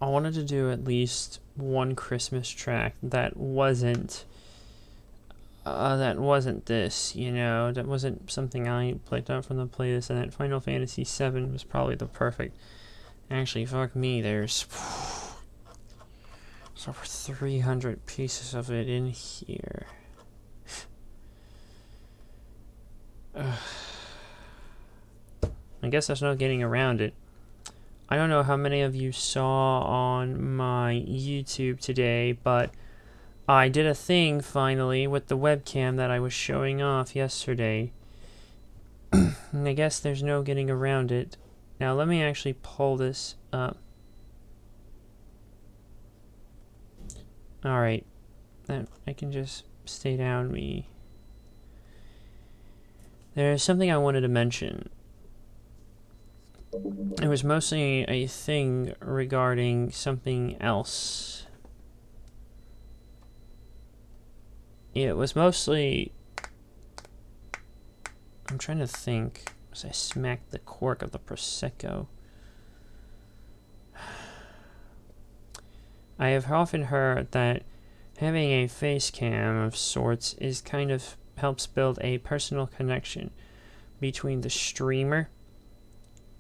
I wanted to do at least one Christmas track that wasn't this, that wasn't something I played out from the playlist, and that Final Fantasy VII was probably the perfect. Actually, fuck me, there's over 300 pieces of it in here. I guess there's no getting around it. I don't know how many of you saw on my YouTube today, but I did a thing finally with the webcam that I was showing off yesterday. And I guess there's no getting around it. Now let me actually pull this up. Alright. I can just stay down me. There's something I wanted to mention. It was mostly a thing regarding something else. It was mostly... I'm trying to think as I smacked the cork of the Prosecco. I have often heard that having a face cam of sorts is kind of helps build a personal connection between the streamer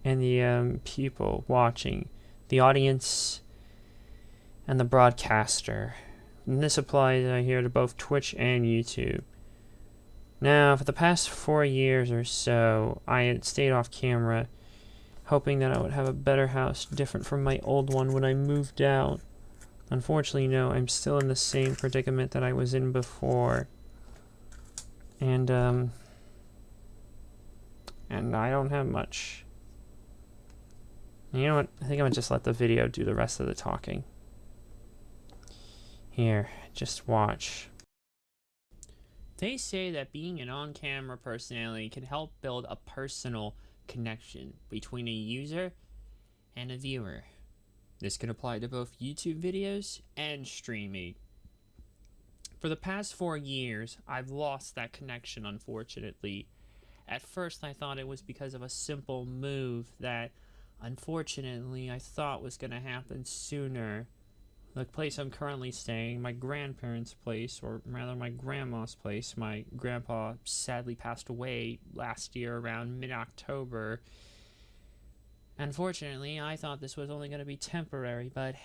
and the people watching, the audience and the broadcaster. And this applies, I hear, to both Twitch and YouTube. Now, for the past 4 years or so, I had stayed off camera, hoping that I would have a better house, different from my old one when I moved out. Unfortunately, no, I'm still in the same predicament that I was in before. And I don't have much. You know what? I think I'm gonna just let the video do the rest of the talking. Here, just watch. They say that being an on-camera personality can help build a personal connection between a user and a viewer. This can apply to both YouTube videos and streaming. For the past 4 years, I've lost that connection, unfortunately. At first, I thought it was because of a simple move that, unfortunately, I thought was going to happen sooner. The place I'm currently staying, my grandparents' place, or rather my grandma's place, my grandpa sadly passed away last year around mid-October. Unfortunately, I thought this was only going to be temporary, but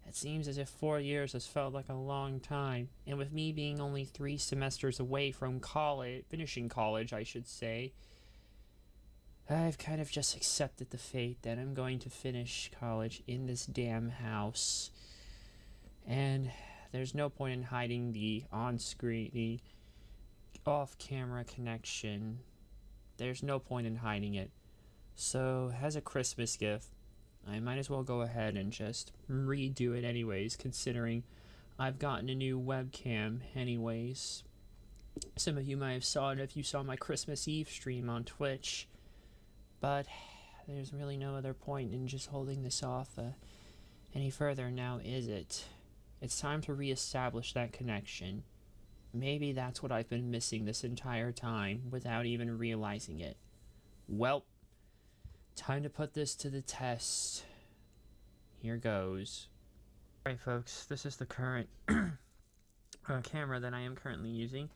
it seems as if 4 years has felt like a long time. And with me being only 3 semesters away from college, finishing college, I should say, I've kind of just accepted the fate that I'm going to finish college in this damn house. And there's no point in hiding the on-screen, the off-camera connection. There's no point in hiding it. So, as a Christmas gift, I might as well go ahead and just redo it anyways, considering I've gotten a new webcam anyways. Some of you might have saw it if you saw my Christmas Eve stream on Twitch. But there's really no other point in just holding this off any further now, is it? It's time to reestablish that connection. Maybe that's what I've been missing this entire time without even realizing it. Well, time to put this to the test. Here goes. Alright folks, this is the current camera that I am currently using.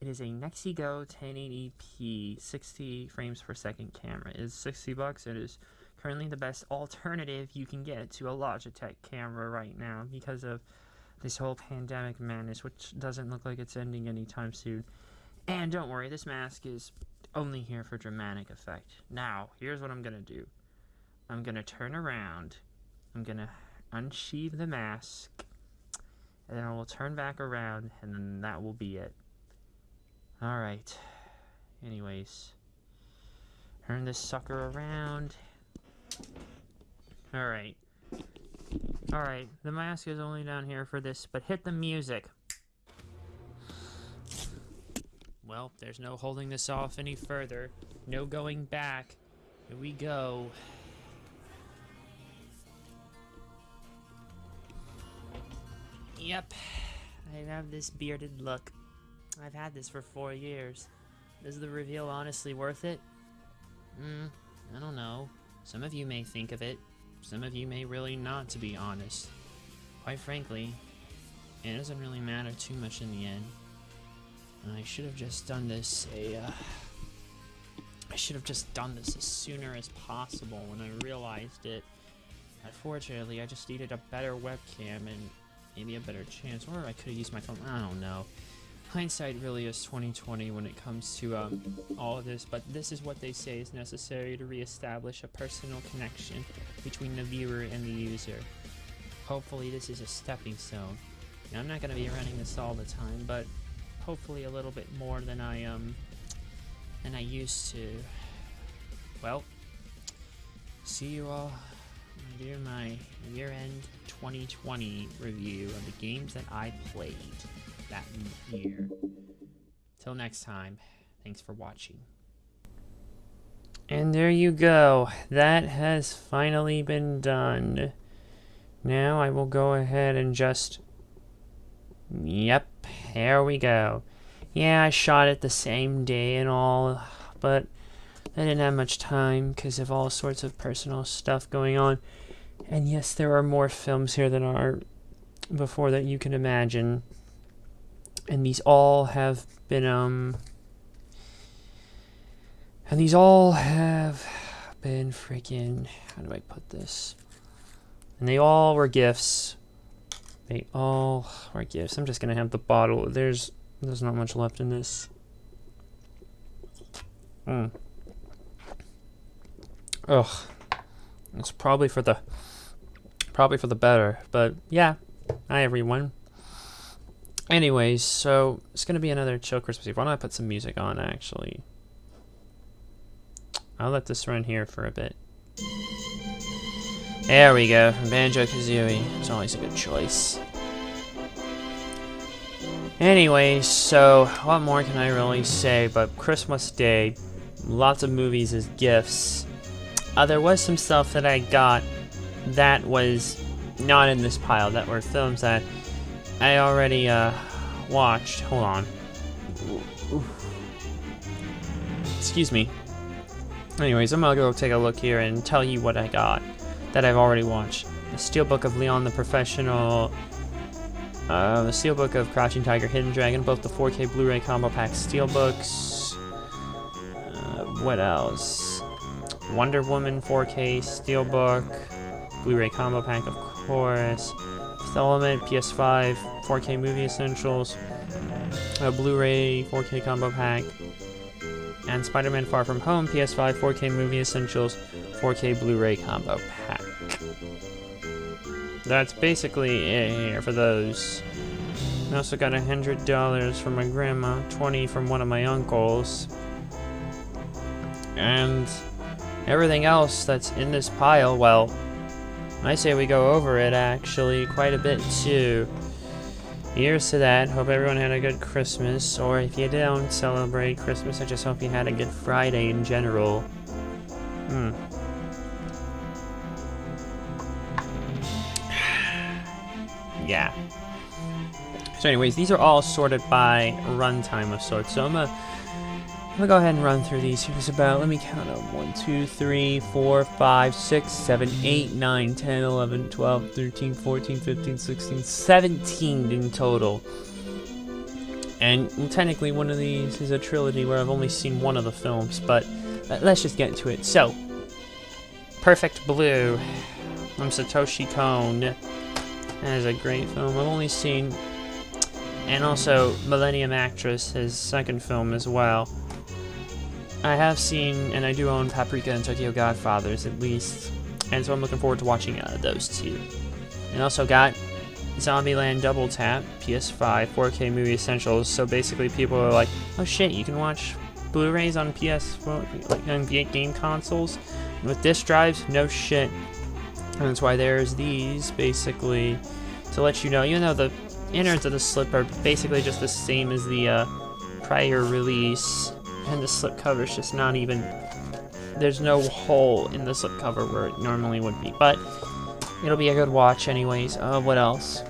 It is a Nexigo 1080p 60 frames per second camera. It is $60. It is currently the best alternative you can get to a Logitech camera right now because of this whole pandemic madness, which doesn't look like it's ending anytime soon. And don't worry, this mask is only here for dramatic effect. Now, here's what I'm gonna do. I'm gonna turn around. I'm gonna unsheathe the mask. And then I will turn back around, and then that will be it. Alright. Anyways. Turn this sucker around. Alright. Alright, the mask is only down here for this, but hit the music. Well, there's no holding this off any further. No going back. Here we go. Yep. I have this bearded look. I've had this for 4 years. Is the reveal honestly worth it? I don't know. Some of you may think of it. some of you may really not, to be honest. Quite frankly, it doesn't really matter too much in the end. I should have just done this I should have just done this as sooner as possible when I realized it. Unfortunately, I just needed a better webcam and maybe a better chance, or I could have used my phone. I don't know. Hindsight really is 20/20 when it comes to all of this, but this is what they say is necessary to reestablish a personal connection between the viewer and the user. Hopefully this is a stepping stone. Now, I'm not going to be running this all the time, but hopefully a little bit more than I used to. Well, see you all when I do my year-end 2020 review of the games that I played that year. Till next time, thanks for watching. And there you go. That has finally been done. Now I will go ahead and just... Yep, there we go. Yeah, I shot it the same day and all, but I didn't have much time because of all sorts of personal stuff going on. And yes, there are more films here than are before that you can imagine. And these all have been, freaking, how do I put this? And they all were gifts. They all were gifts. I'm just gonna have the bottle. There's not much left in this. Ugh. It's probably for the better, but yeah. Hi everyone. Anyways, so it's gonna be another chill Christmas Eve. Why don't I put some music on actually? I'll let this run here for a bit. There we go, from Banjo-Kazooie. It's always a good choice. Anyways, so what more can I really say but Christmas Day, lots of movies as gifts. There was some stuff that I got that was not in this pile, that were films that I already watched. Hold on. Excuse me. Anyways, I'm gonna go take a look here and tell you what I got that I've already watched. The Steelbook of Leon the Professional, the Steelbook of Crouching Tiger, Hidden Dragon, both the 4K Blu-ray combo pack Steelbooks. What else? Wonder Woman 4K Steelbook, Blu-ray combo pack, of course. Fifth Element PS5 4K Movie Essentials, a Blu-ray 4K combo pack, and Spider-Man Far From Home PS5 4K Movie Essentials 4K Blu-ray combo pack. That's basically it here for those. I also got $100 from my grandma, 20 from one of my uncles, and everything else that's in this pile, well, I say we go over it actually quite a bit too. Here's to that. Hope everyone had a good Christmas, or if you don't celebrate Christmas, I just hope you had a good Friday in general. Yeah. So anyways, these are all sorted by runtime of sorts, so I'm gonna go ahead and run through these. Here's about, let me count them, 1, 2, 3, 4, 5, 6, 7, 8, 9, 10, 11, 12, 13, 14, 15, 16, 17 in total. And technically one of these is a trilogy where I've only seen one of the films, but let's just get into it. So, Perfect Blue from Satoshi Kon. That is a great film. I've only seen, and also Millennium Actress, his second film as well. I have seen, and I do own Paprika and Tokyo Godfathers at least, and so I'm looking forward to watching those two. And also got Zombieland Double Tap, PS5, 4K Movie Essentials, so basically people are like, oh shit, you can watch Blu-rays on PS4, like on game consoles, and with disc drives? No shit. And that's why there's these, basically, to let you know, even though the innards of the slip are basically just the same as the prior release, and the slipcover is just not even, there's no hole in the slipcover where it normally would be, but it'll be a good watch anyways. What else?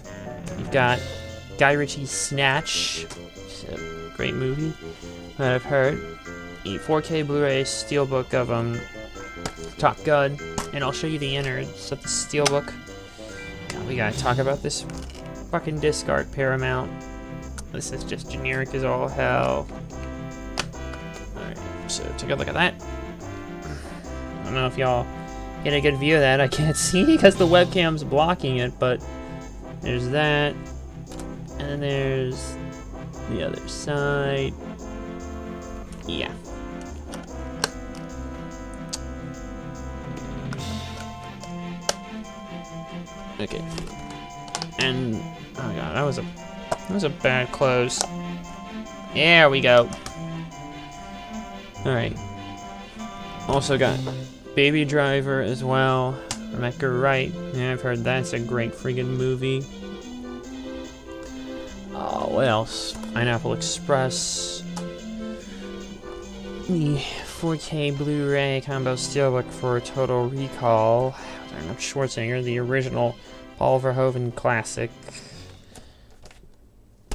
You've got Guy Ritchie's Snatch, which is a great movie that I've heard. A 4K Blu-ray Steelbook of Top Gun, and I'll show you the innards of the Steelbook. Now we gotta talk about this fucking disc art, Paramount. This is just generic as all hell. Alright, so take a look at that. I don't know if y'all get a good view of that. I can't see because the webcam's blocking it, but there's that. And then there's the other side. Yeah. Okay. And oh god, that was a bad close. There we go. Alright. Also got Baby Driver as well. Rebecca Wright. Yeah, I've heard that's a great friggin' movie. Oh, what else? Pineapple Express. The 4K Blu-ray combo steelbook for Total Recall. Arnold Schwarzenegger, the original Paul Verhoeven classic.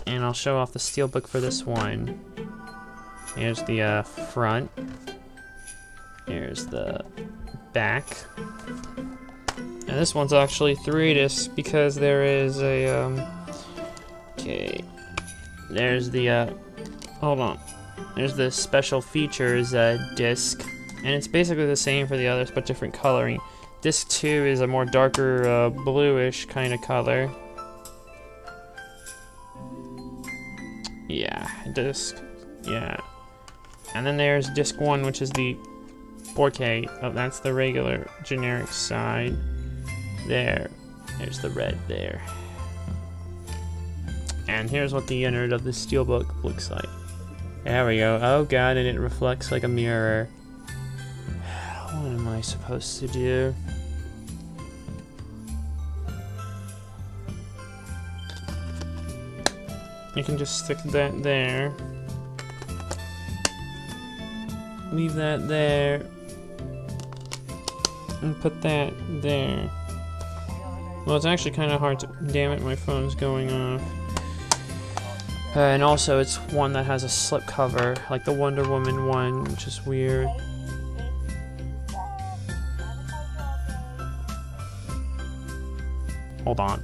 And I'll show off the steelbook for this one. Here's the front. Here's the back. And this one's actually 3 discs because there is a okay. There's the hold on. There's the special features disc, and it's basically the same for the others but different coloring. Disc 2 is a more darker bluish kind of color. Yeah, yeah. And then there's disc 1, which is the 4K. Oh, that's the regular generic side. There's the red there. And here's what the innard of the steelbook looks like. There we go. Oh god, and it reflects like a mirror. What am I supposed to do? You can just stick that there. Leave that there. And put that there. Well, it's actually kind of hard to... Damn it, my phone's going off. And also, it's one that has a slip cover, like the Wonder Woman one, which is weird. Hold on.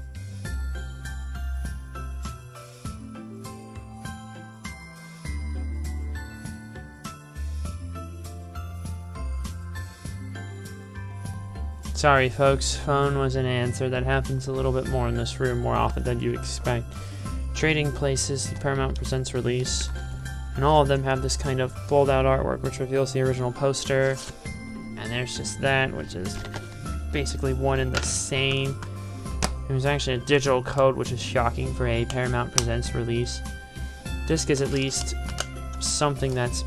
Sorry folks, phone was an answer. That happens a little bit more in this room, more often than you expect. Trading Places, the Paramount Presents release, and all of them have this kind of fold out artwork which reveals the original poster, and there's just that, which is basically one and the same. There's actually a digital code, which is shocking for a Paramount Presents release. Disc is at least something that's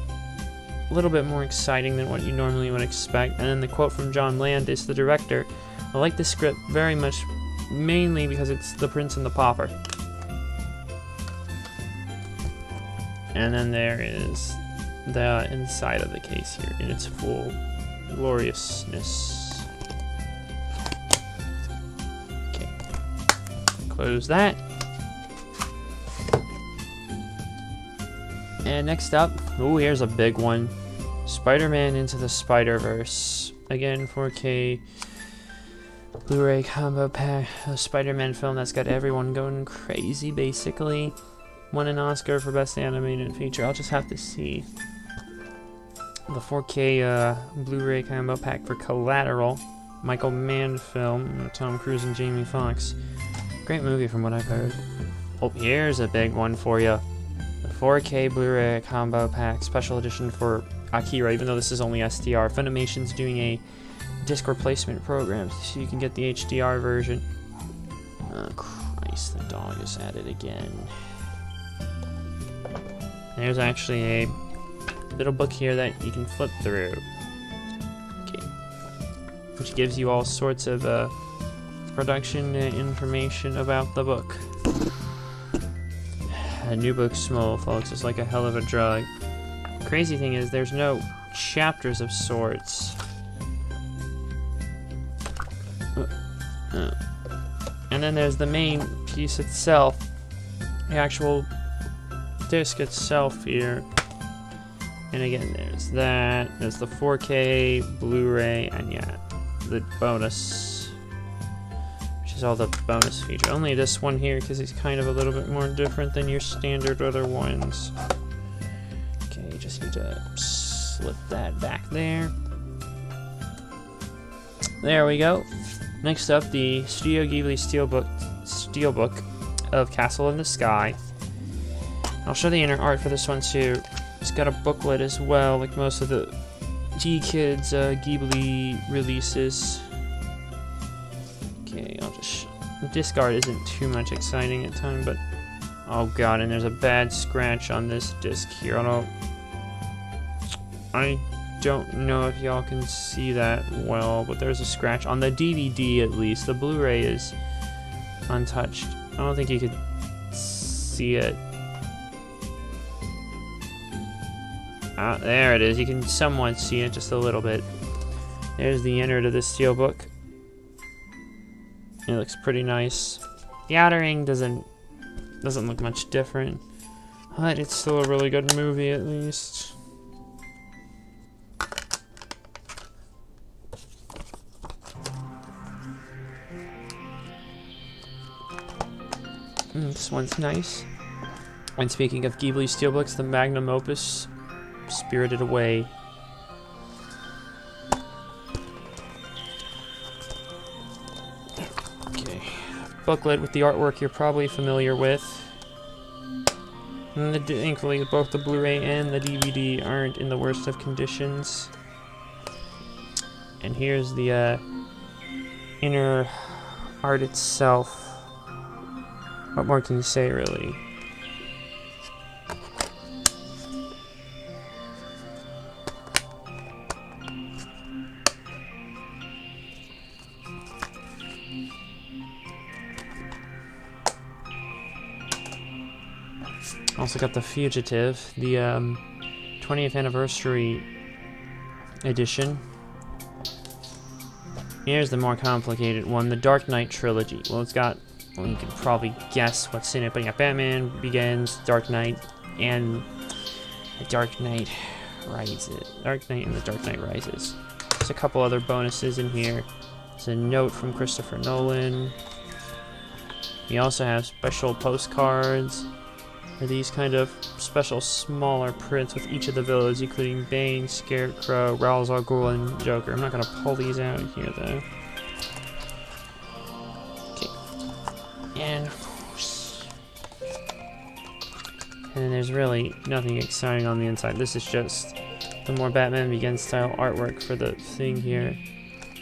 a little bit more exciting than what you normally would expect. And then the quote from John Landis, the director: "I like the script very much, mainly because it's The Prince and the Pauper." And then there is the inside of the case here in its full gloriousness. Okay, close that. And next up, ooh, here's a big one. Spider-Man Into the Spider-Verse. Again, 4K Blu-ray combo pack. A Spider-Man film that's got everyone going crazy, basically. Won an Oscar for Best Animated Feature. I'll just have to see. The 4K Blu-ray combo pack for Collateral. Michael Mann film. Tom Cruise and Jamie Foxx. Great movie from what I've heard. Oh, here's a big one for you. The 4K Blu-ray combo pack, special edition for Akira, even though this is only SDR. Funimation's doing a disc replacement program so you can get the HDR version. Oh Christ, the dog is at it again. There's actually a little book here that you can flip through. Okay. Which gives you all sorts of production information about the book. A new book small, folks. It's like a hell of a drug. Crazy thing is, there's no chapters of sorts. And then there's the main piece itself, the actual disc itself here. And again, there's that. There's the 4K Blu-ray, and yeah, the bonus, which is all the bonus feature. Only this one here because he's kind of a little bit more different than your standard other ones. Okay, you just need to slip that back there. There we go. Next up, the Studio Ghibli Steelbook of Castle in the Sky. I'll show the inner art for this one too. It's got a booklet as well, like most of the G-Kids Ghibli releases. Okay, I'll just... The disc art isn't too much exciting at time, but... Oh god, and there's a bad scratch on this disc here. I don't know if y'all can see that well, but there's a scratch on the DVD at least. The Blu-ray is untouched. I don't think you could see it. There it is. You can somewhat see it just a little bit. There's the inner to the steelbook. It looks pretty nice. The outer ring doesn't look much different, but it's still a really good movie at least. This one's nice. And speaking of Ghibli steelbooks, the magnum opus, Spirited Away. Okay, booklet with the artwork you're probably familiar with. And thankfully, both the Blu-ray and the DVD aren't in the worst of conditions. And here's the inner art itself. What more can you say, really? Also got The Fugitive, the 20th anniversary edition. Here's the more complicated one, the Dark Knight trilogy. Well, it's got, well, you can probably guess what's in it, but you got Batman Begins, Dark Knight, and The Dark Knight Rises. Dark Knight and The Dark Knight Rises. There's a couple other bonuses in here. There's a note from Christopher Nolan. We also have special postcards. These kind of special smaller prints with each of the villains, including Bane, Scarecrow, Ra's al Ghul, and Joker. I'm not going to pull these out here, though. Okay. And there's really nothing exciting on the inside. This is just the more Batman Begins style artwork for the thing here.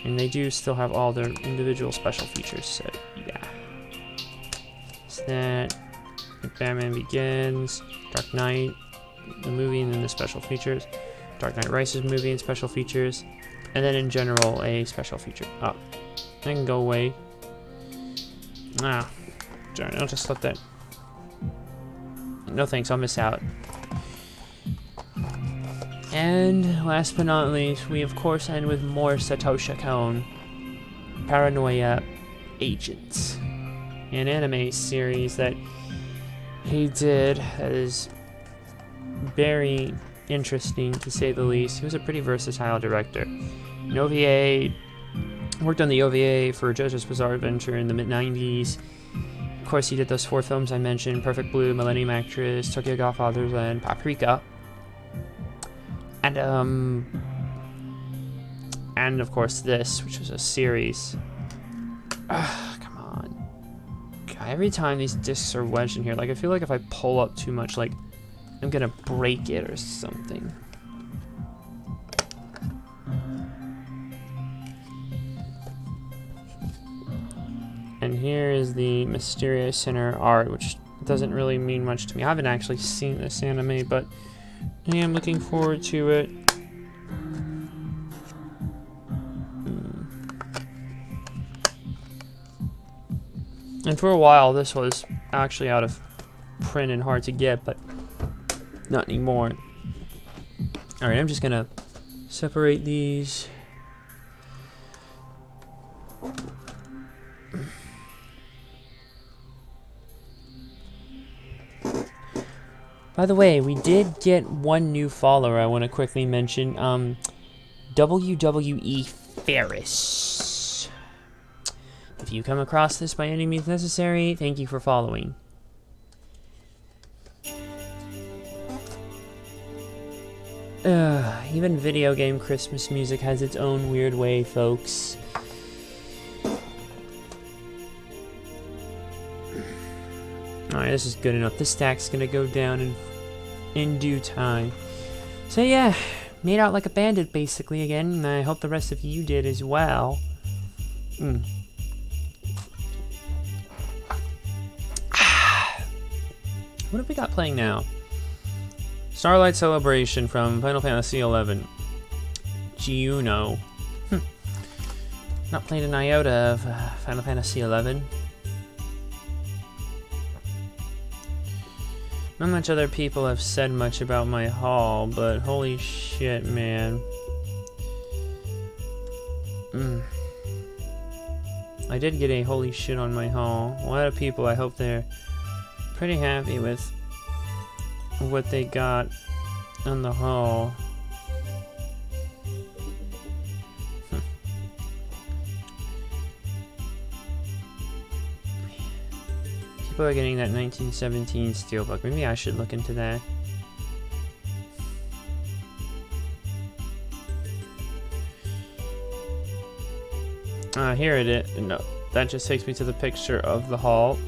And they do still have all their individual special features, so yeah. Is that... Batman Begins, Dark Knight, the movie, and then the special features. Dark Knight Rises movie and special features. And then in general, a special feature. Oh, I can go away. Ah, darn, I'll just let that. No thanks, I'll miss out. And last but not least, we of course end with more Satoshi Kon. Paranoia Agents. An anime series that he did that is very interesting, to say the least. He was a pretty versatile director. An OVA, worked on the OVA for JoJo's Bizarre Adventure in the mid-90s. Of course, he did those 4 films I mentioned: Perfect Blue, Millennium Actress, Tokyo Godfathers, and Paprika. And of course this, which was a series. Come on. Every time these discs are wedged in here, like, I feel like if I pull up too much, like, I'm gonna break it or something. And here is the mysterious inner art, which doesn't really mean much to me. I haven't actually seen this anime, but I am looking forward to it. And for a while, this was actually out of print and hard to get, but not anymore. Alright, I'm just gonna separate these. By the way, we did get one new follower I want to quickly mention. WWE Ferris. If you come across this by any means necessary, thank you for following. Even video game Christmas music has its own weird way, folks. Alright, this is good enough. This stack's gonna go down in due time. So yeah, made out like a bandit basically again, and I hope the rest of you did as well. What have we got playing now? Starlight Celebration from Final Fantasy XI. Giuno. Not played an iota of Final Fantasy XI. Not much other people have said much about my haul, but holy shit, man. I did get a holy shit on my haul. A lot of people, I hope they're pretty happy with what they got on the haul. People are getting that 1917 Steelbook. Maybe I should look into that. Here it is. No, that just takes me to the picture of the haul.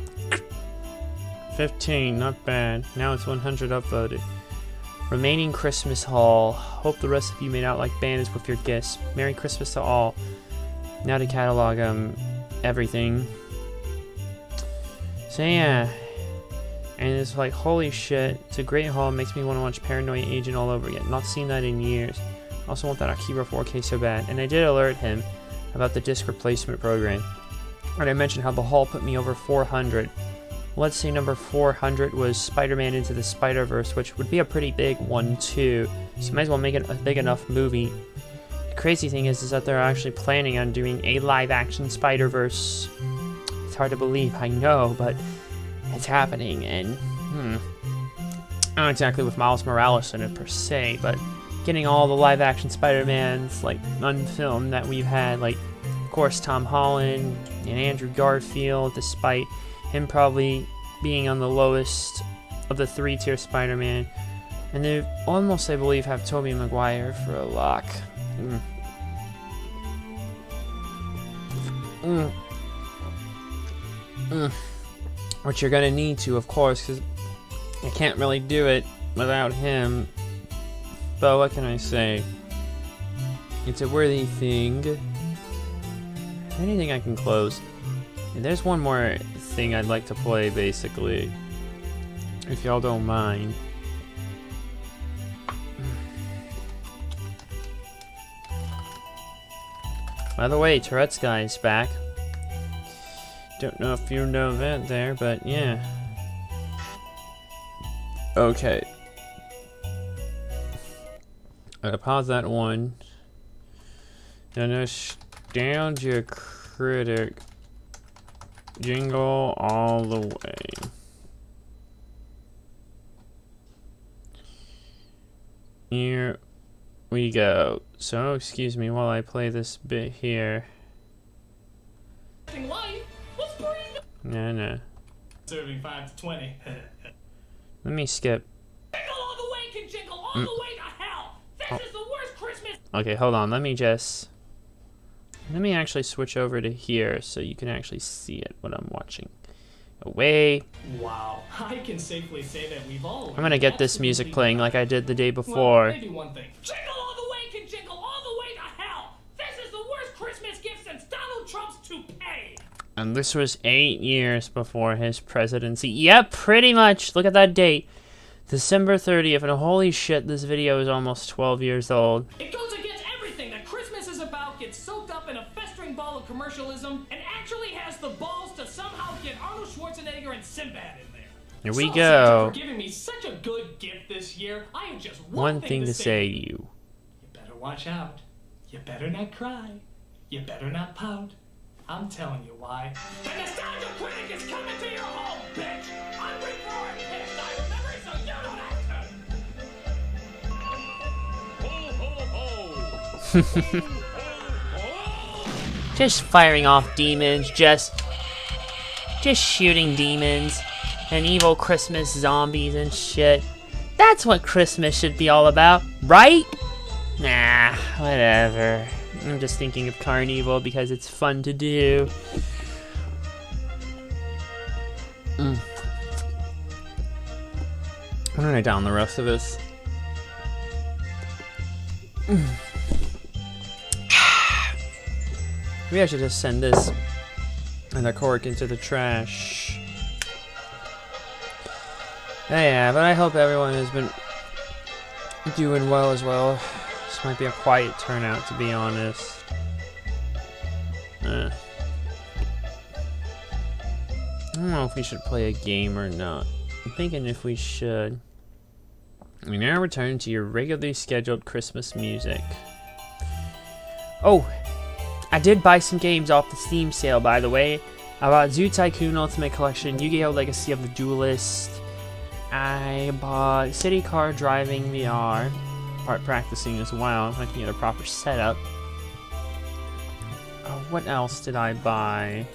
15, not bad. Now it's 100 upvoted. Remaining Christmas haul. Hope the rest of you made out like bandits with your gifts. Merry Christmas to all. Now to catalog everything. So yeah. And it's like, holy shit, it's a great haul. It makes me want to watch Paranoia Agent all over again. Not seen that in years. Also want that Akira 4K so bad. And I did alert him about the disc replacement program. And I mentioned how the haul put me over 400. Let's say number 400 was Spider-Man Into the Spider-Verse, which would be a pretty big one too. So you might as well make it a big enough movie. The crazy thing is that they're actually planning on doing a live-action Spider-Verse. It's hard to believe, I know, but it's happening, and not exactly with Miles Morales in it per se, but getting all the live-action Spider-Mans like unfilmed that we've had, like of course Tom Holland and Andrew Garfield, despite him probably being on the lowest of the 3-tier Spider-Man, and they almost, I believe, have Tobey Maguire for a lock. Which you're gonna need to, of course, because I can't really do it without him. But what can I say? It's a worthy thing. Anything I can close. And there's one more thing I'd like to play, basically, if y'all don't mind. By the way, Tourette's Guy's back. Don't know if you know that there, but yeah. Okay. I'm gonna pause that one. The Nostalgia Critic jingle all the way. Here we go. So excuse me while I play this bit here. No. Serving 5 to 20. Let me skip. Jingle all the way can jingle all the way to hell. This is the worst Christmas. Okay, hold on. Let me actually switch over to here so you can actually see it when I'm watching. Away. Wow, I can safely say that we've all. I'm gonna get this music playing like I did the day before. Well, maybe one thing. Jingle all the way can jingle all the way to hell. This is the worst Christmas gift since Donald Trump's toupee. And this was 8 years before his presidency. Yep, pretty much. Look at that date. December 30th. And holy shit, this video is almost 12 years old. It goes against everything that Christmas is about, gets soaked up in a festering ball of commercialism, and actually has the balls to somehow get Arnold Schwarzenegger and Sinbad in there. Here we So, go. for giving me such a good gift this year. I have just One thing to say to you. You better watch out. You better not cry. You better not pout. I'm telling you why. The Nostalgia Critic is coming to your home, bitch! I'm roaring pissed, I remember, so you don't have to! Ho, ho, ho! Just firing off demons, just shooting demons and evil Christmas zombies and shit. That's what Christmas should be all about, right? Nah, whatever. I'm just thinking of Carnival because it's fun to do. I'm gonna write down the rest of this. Maybe I should just send this and the cork into the trash. Yeah, but I hope everyone has been doing well as well. This might be a quiet turnout, to be honest. I don't know if we should play a game or not. I'm thinking if we should. We now return to your regularly scheduled Christmas music. Oh, I did buy some games off the Steam sale, by the way. I bought Zoo Tycoon Ultimate Collection, Yu-Gi-Oh! Legacy of the Duelist. I bought City Car Driving VR. Part practicing as well. I can get a proper setup. What else did I buy?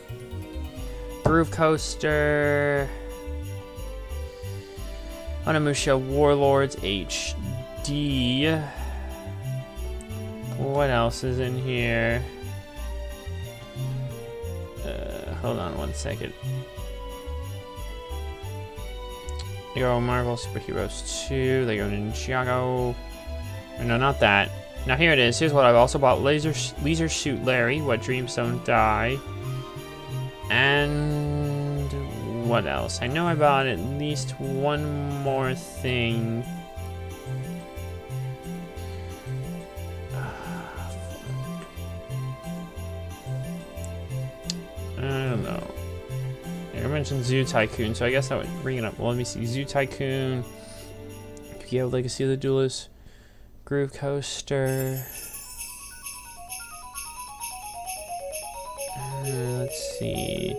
Groove Coaster. Onimusha Warlords HD. What else is in here? Hold on one second. Lego Marvel Superheroes 2, Lego Ninjago. No, not that. Now here it is. Here's what I've also bought: Laser Shoot Larry, What Dreams Don't Die. And what else? I know I bought at least one more thing. I don't know. I mentioned Zoo Tycoon, so I guess I would bring it up. Well, let me see. Zoo Tycoon, Yu-Gi-Oh! Legacy of the Duelist, Groove Coaster. Let's see.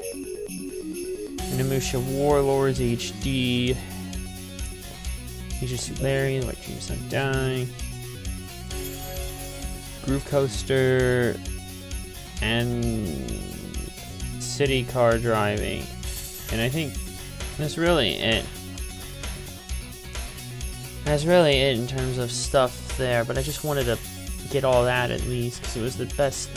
Onimusha Warlords HD. Laser Suit Larry, What Dreams Don't Die. Groove Coaster. And City Car Driving. And I think that's really it. That's really it in terms of stuff there, but I just wanted to get all that at least because it was the best,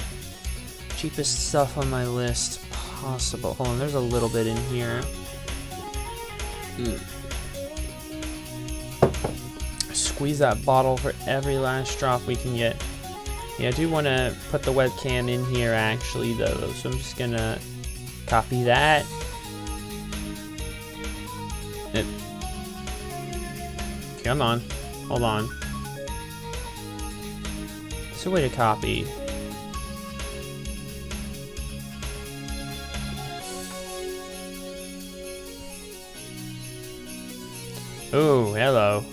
cheapest stuff on my list possible. Hold on, there's a little bit in here. Squeeze that bottle for every last drop we can get. Yeah, I do want to put the webcam in here actually though, so I'm just gonna copy that. Come on, hold on. It's a way to copy. Ooh, hello.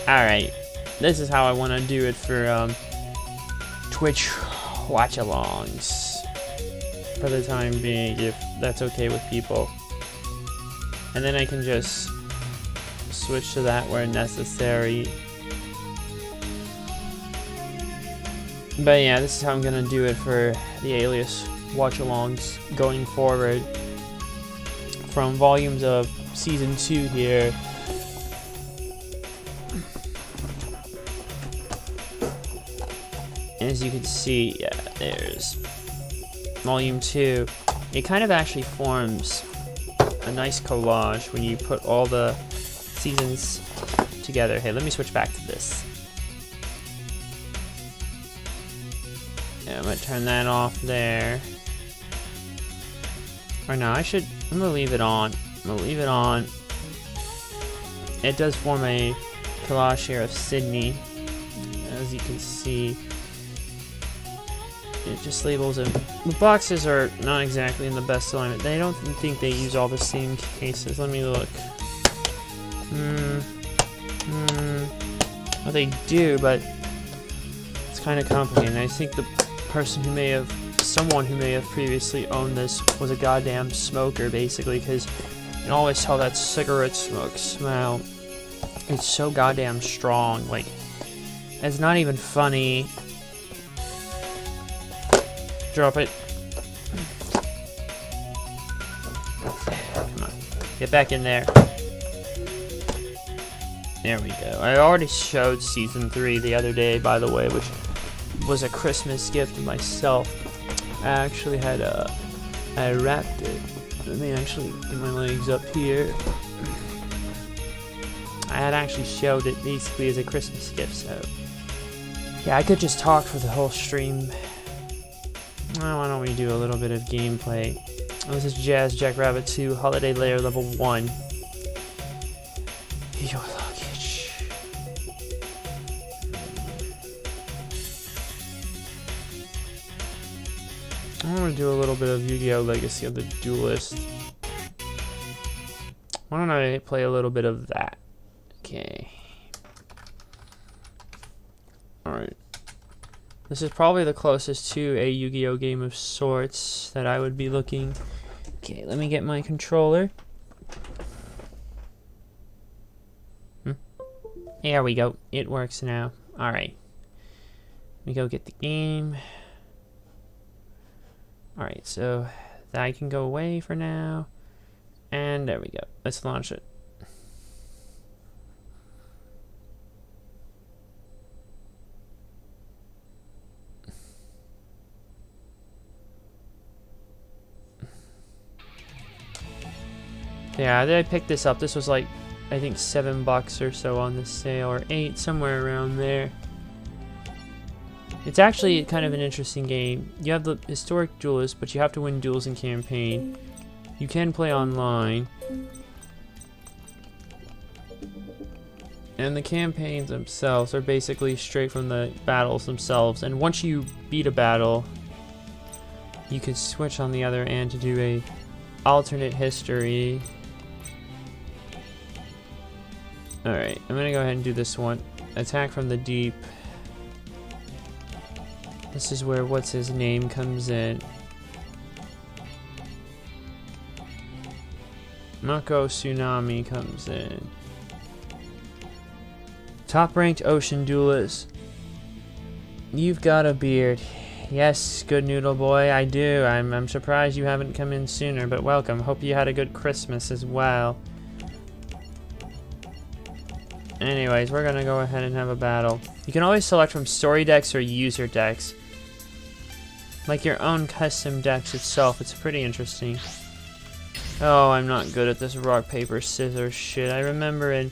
Alright, this is how I want to do it for Twitch watch-alongs. For the time being, if that's okay with people. And then I can just switch to that where necessary. But yeah, this is how I'm gonna do it for the Alias watch-alongs going forward. From volumes of Season 2 here. As you can see, yeah, there's Volume 2. It kind of actually forms a nice collage when you put all the seasons together. Hey, let me switch back to this. Yeah, I'm gonna turn that off there. Or no, I'm gonna leave it on. I'm gonna leave it on. It does form a collage here of Sydney, as you can see. It just labels them. The boxes are not exactly in the best alignment. I don't think they use all the same cases. Let me look. Well, they do, but it's kind of complicated. I think the person who may have, someone who may have previously owned this was a goddamn smoker, basically, because you can always tell that cigarette smoke smell. It's so goddamn strong. Like, it's not even funny. drop it. Come on. Get back in there. There we go. I already showed Season 3 the other day, by the way, which was a Christmas gift to myself. I actually had I wrapped it. Let me actually get my legs up here. I had actually showed it basically as a Christmas gift, so yeah, I could just talk for the whole stream. Well, why don't we do a little bit of gameplay? This is Jazz Jackrabbit 2 Holiday Lair Level 1. Your luggage. I want to do a little bit of Yu-Gi-Oh! Legacy of the Duelist. Why don't I play a little bit of that? Okay. Alright. This is probably the closest to a Yu-Gi-Oh! Game of sorts that I would be looking. Okay, let me get my controller. There we go. It works now. Alright. Let me go get the game. Alright, so that can go away for now. And there we go. Let's launch it. Yeah, I picked this up. This was like, I think $7 or so on the sale, or $8, somewhere around there. It's actually kind of an interesting game. You have the historic duelist, but you have to win duels in campaign. You can play online. And the campaigns themselves are basically straight from the battles themselves. And once you beat a battle, you can switch on the other end to do a alternate history. Alright, I'm gonna go ahead and do this one. Attack from the deep. This is where what's his name comes in. Mako Tsunami comes in. Top ranked ocean duelist. You've got a beard. Yes, good noodle boy, I do. I'm surprised you haven't come in sooner, but welcome. Hope you had a good Christmas as well. Anyways, we're gonna go ahead and have a battle. You can always select from story decks or user decks. Like your own custom decks itself. It's pretty interesting. Oh, I'm not good at this rock, paper, scissors shit. I remember in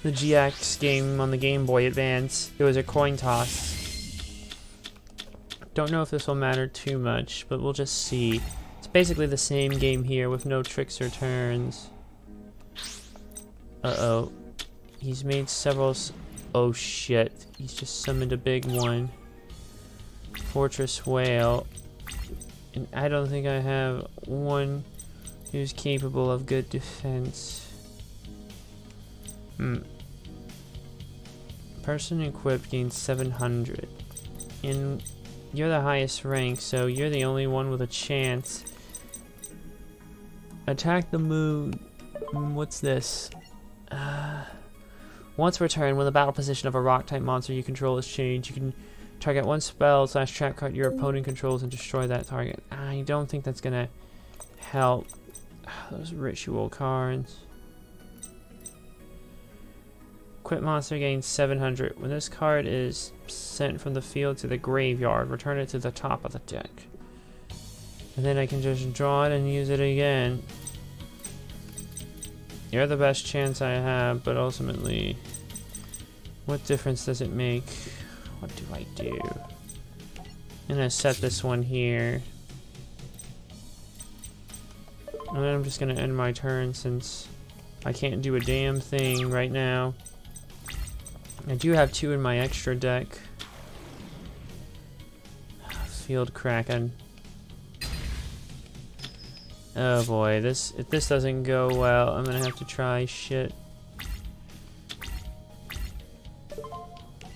the GX game on the Game Boy Advance, it was a coin toss. Don't know if this will matter too much, but we'll just see. It's basically the same game here with no tricks or turns. Uh-oh. He's made several... Oh shit. He's just summoned a big one. Fortress Whale. And I don't think I have one who's capable of good defense. Person equipped gains 700. And you're the highest rank, so you're the only one with a chance. Attack the moon. What's this? Once returned, when the battle position of a rock-type monster you control is changed, you can target one spell / trap card your opponent controls and destroy that target. I don't think that's gonna help. Those ritual cards. Equip monster gains 700. When this card is sent from the field to the graveyard, return it to the top of the deck. And then I can just draw it and use it again. You're the best chance I have, but ultimately, what difference does it make? What do I do? I'm gonna set this one here. And then I'm just gonna end my turn since I can't do a damn thing right now. I do have 2 in my extra deck. Field Kraken. Oh boy, if this doesn't go well, I'm gonna have to try shit.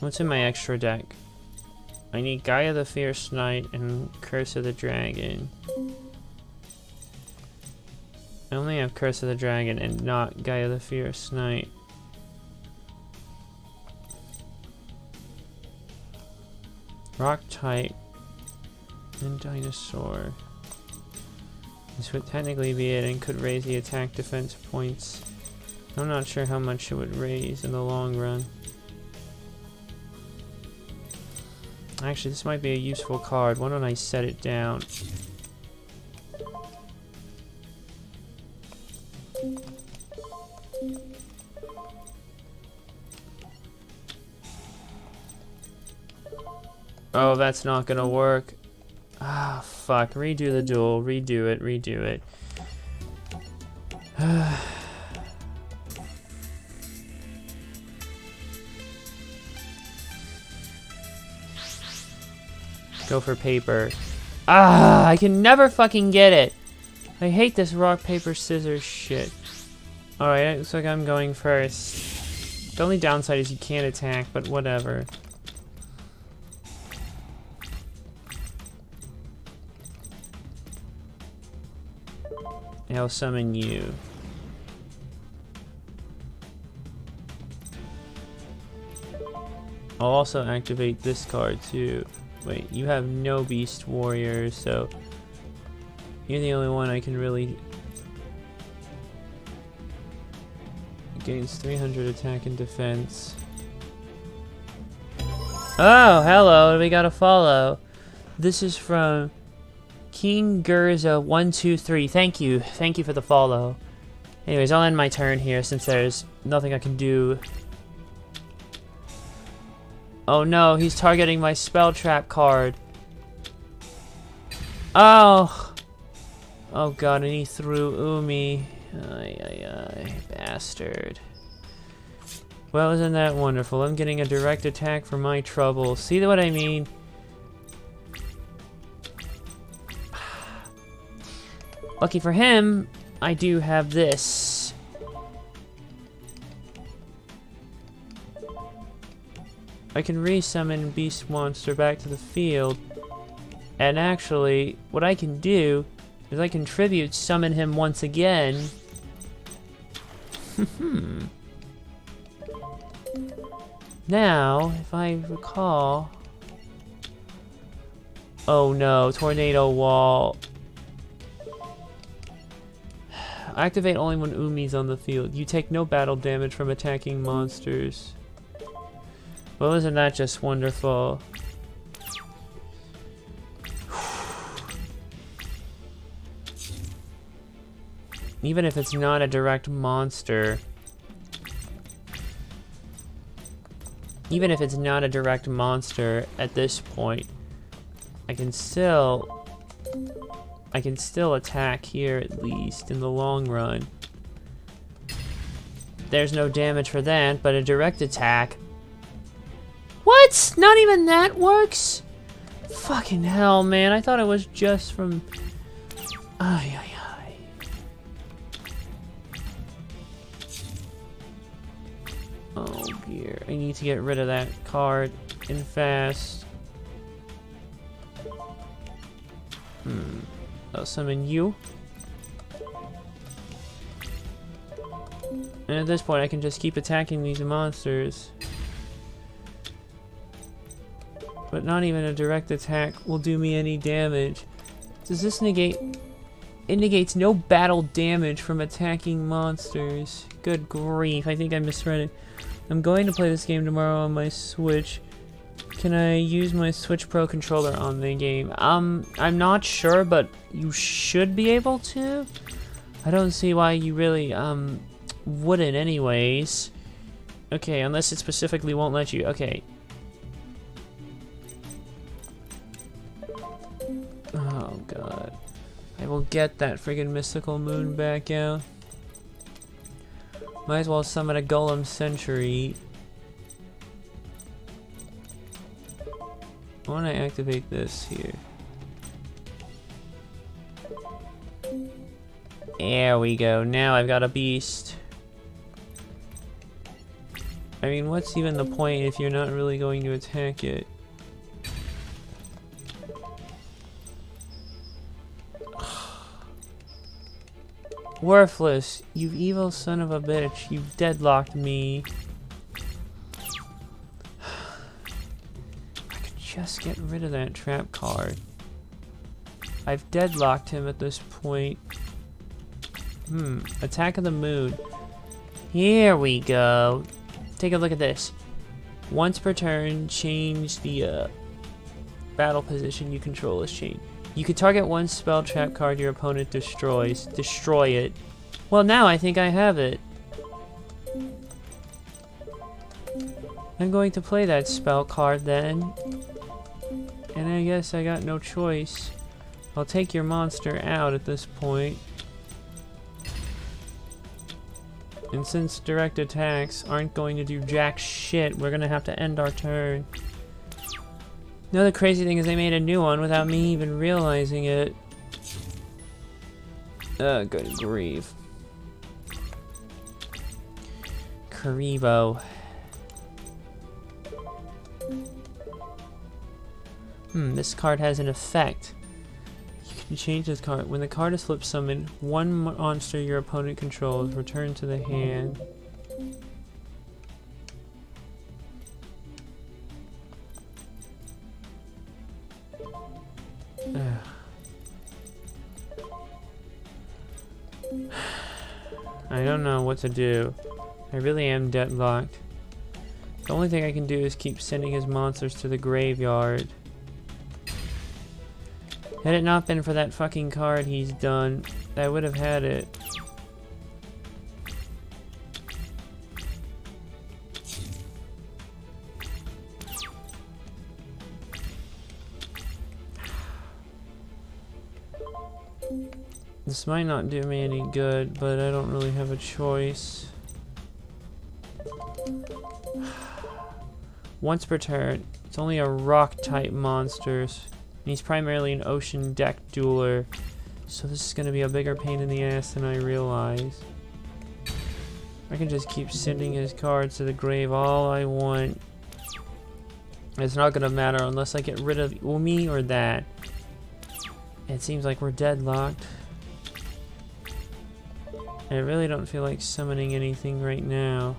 What's in my extra deck? I need Gaia the Fierce Knight and Curse of the Dragon. I only have Curse of the Dragon and not Gaia the Fierce Knight. Rock type. And dinosaur. This would technically be it and could raise the attack defense points. I'm not sure how much it would raise in the long run. Actually, this might be a useful card. Why don't I set it down? Oh, that's not gonna work. Ah, fuck. Redo the duel. Redo it. Redo it. Go for paper. Ah, I can never fucking get it. I hate this rock, paper, scissors shit. Alright, looks like I'm going first. The only downside is you can't attack, but whatever. I'll summon you. I'll also activate this card too. Wait, you have no Beast Warriors, so you're the only one I can really... Gains 300 attack and defense. Oh, hello, we got a follow. This is from King Gurza 123. Thank you for the follow. Anyways, I'll end my turn here since there's nothing I can do. Oh no, he's targeting my spell trap card. Oh! Oh god, and he threw Umi. Ay, ay, ay, bastard. Well, isn't that wonderful? I'm getting a direct attack for my trouble. See what I mean? Lucky for him, I do have this. I can resummon Beast Monster back to the field. And actually, what I can do is I can tribute summon him once again. Now, if I recall... Oh no, Tornado Wall. Activate only when Umi's on the field. You take no battle damage from attacking monsters. Well, isn't that just wonderful? Even if it's not a direct monster. Even if it's not a direct monster at this point, I can still attack here at least in the long run. There's no damage for that, but a direct attack. What? Not even that works? Fucking hell, man. I thought it was just from... Ay, ay, ay. Oh, dear. I need to get rid of that card and fast. I'll summon you. And at this point, I can just keep attacking these monsters. But not even a direct attack will do me any damage. Does this negate? It negates no battle damage from attacking monsters. Good grief, I think I misread it. I'm going to play this game tomorrow on my Switch. Can I use my Switch Pro controller on the game? I'm not sure, but you should be able to. I don't see why you really, wouldn't anyways. Okay, unless it specifically won't let you. Okay. Oh god. I will get that friggin' mystical moon back out. Might as well summon a Golem Sentry. I want to activate this here. There we go. Now I've got a beast. I mean, what's even the point if you're not really going to attack it? Worthless, you evil son of a bitch. You've deadlocked me. I could just get rid of that trap card. I've deadlocked him at this point. Attack of the Moon. Here we go. Take a look at this. Once per turn, change the battle position you control is changed. You can target one spell trap card your opponent destroys. Destroy it. Well, now I think I have it. I'm going to play that spell card then. And I guess I got no choice. I'll take your monster out at this point. And since direct attacks aren't going to do jack shit, we're gonna have to end our turn. The other crazy thing is they made a new one without me even realizing it. Good grief. Karibo. This card has an effect. You can change this card. When the card is flip summoned, one monster your opponent controls return to the hand. I don't know what to do. I really am deadlocked. The only thing I can do is keep sending his monsters to the graveyard. Had it not been for that fucking card he's done, I would have had it. This might not do me any good, but I don't really have a choice. Once per turn, it's only a rock type monsters. And he's primarily an ocean deck dueler, so this is going to be a bigger pain in the ass than I realize. I can just keep sending his cards to the grave all I want. It's not going to matter unless I get rid of Umi or that. It seems like we're deadlocked. I really don't feel like summoning anything right now.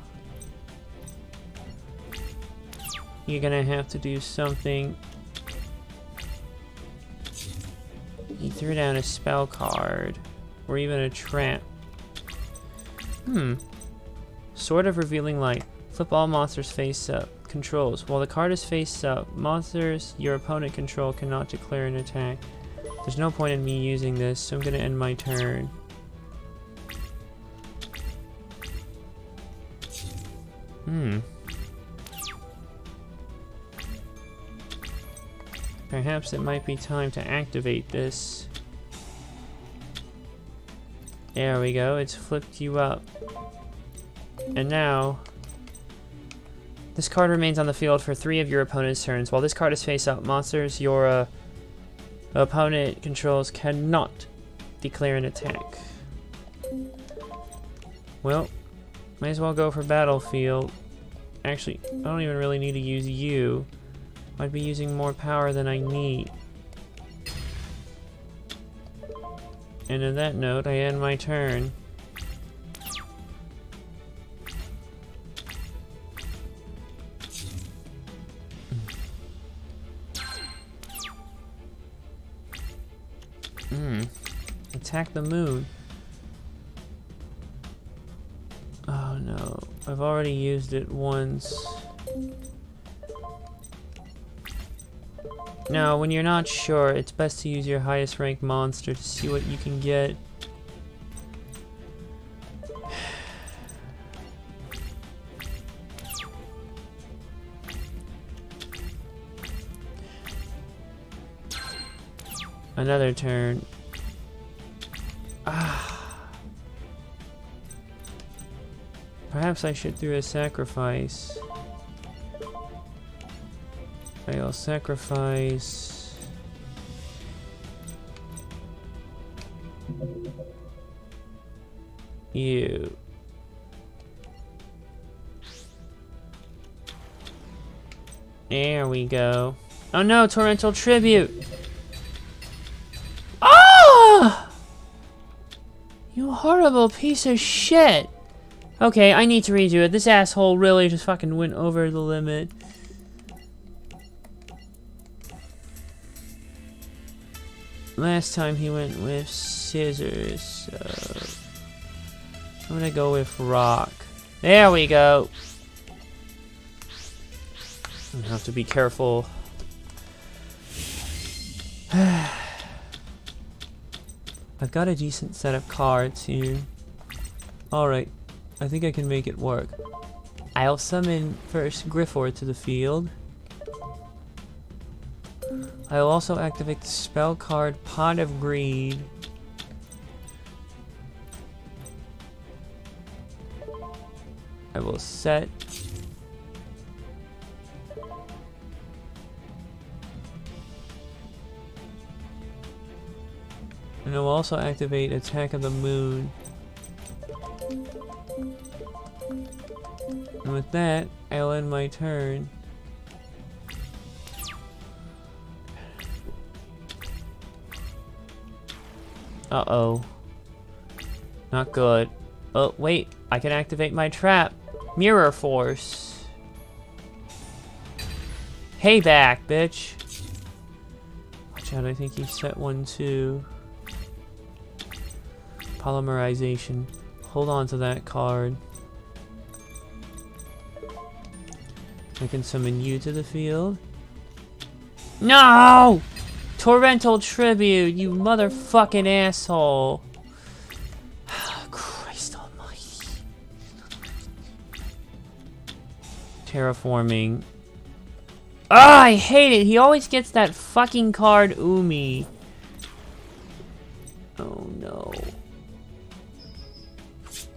You're going to have to do something. He threw down a spell card, or even a trap. Sword of Revealing Light. Flip all monsters face up. Controls. While the card is face up, monsters your opponent control cannot declare an attack. There's no point in me using this, so I'm gonna end my turn. Perhaps it might be time to activate this. There we go, it's flipped you up. And now, this card remains on the field for 3 of your opponent's turns. While this card is face up, monsters your opponent controls cannot declare an attack. Well, might as well go for battlefield. Actually, I don't even really need to use you. I'd be using more power than I need. And on that note, I end my turn. Attack the moon. Oh no, I've already used it once. Now, when you're not sure, it's best to use your highest ranked monster to see what you can get. Another turn. Perhaps I should do a sacrifice. I'll sacrifice you. There we go. Oh no, Torrential Tribute! Ah! You horrible piece of shit! Okay, I need to redo it. This asshole really just fucking went over the limit. Last time he went with scissors, so I'm gonna go with rock. There we go. I have to be careful. I've got a decent set of cards here. Alright, I think I can make it work. I'll summon first Griffor to the field. I will also activate the spell card Pot of Greed. I will set and I will also activate Attack of the Moon. And with that, I'll end my turn. Uh-oh. Not good. Oh, wait. I can activate my trap. Mirror Force. Hey back, bitch. Watch out, I think he set one too. Polymerization. Hold on to that card. I can summon you to the field. No! Torrental Tribute, you motherfucking asshole. Christ almighty. Terraforming. Ah, I hate it. He always gets that fucking card Umi. Oh no.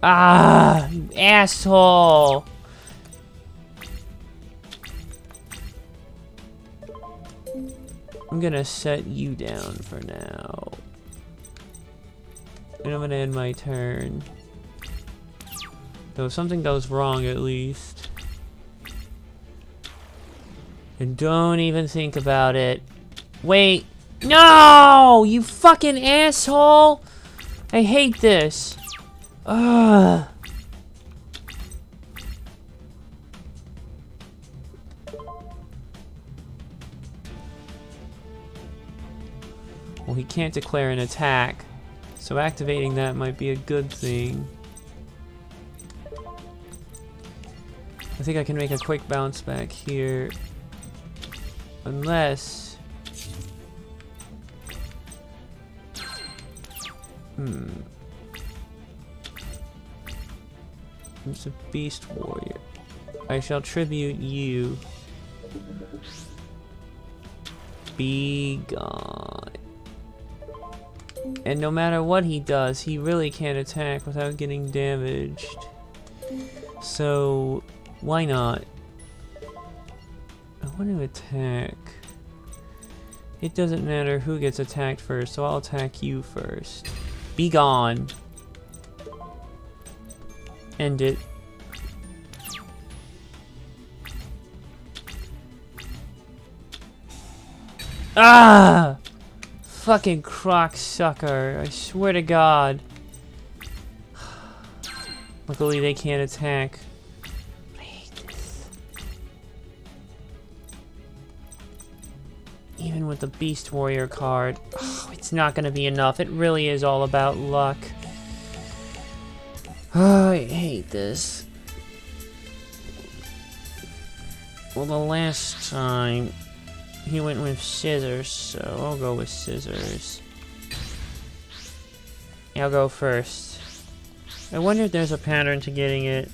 Ah, you asshole. I'm gonna set you down for now. And I'm gonna end my turn. So if something goes wrong, at least. And don't even think about it. Wait. No! You fucking asshole! I hate this. Ugh. Well, he can't declare an attack, so activating that might be a good thing. I think I can make a quick bounce back here. Unless... It's a Beast Warrior. I shall tribute you. Be gone. And no matter what he does, he really can't attack without getting damaged. So, why not? I want to attack. It doesn't matter who gets attacked first, so I'll attack you first. Be gone. End it. Ah! Fucking croc sucker, I swear to God. Luckily they can't attack. I hate this. Even with the Beast Warrior card, it's not gonna be enough. It really is all about luck. Oh, I hate this. Well, the last time he went with scissors, so I'll go with scissors. I'll go first. I wonder if there's a pattern to getting it.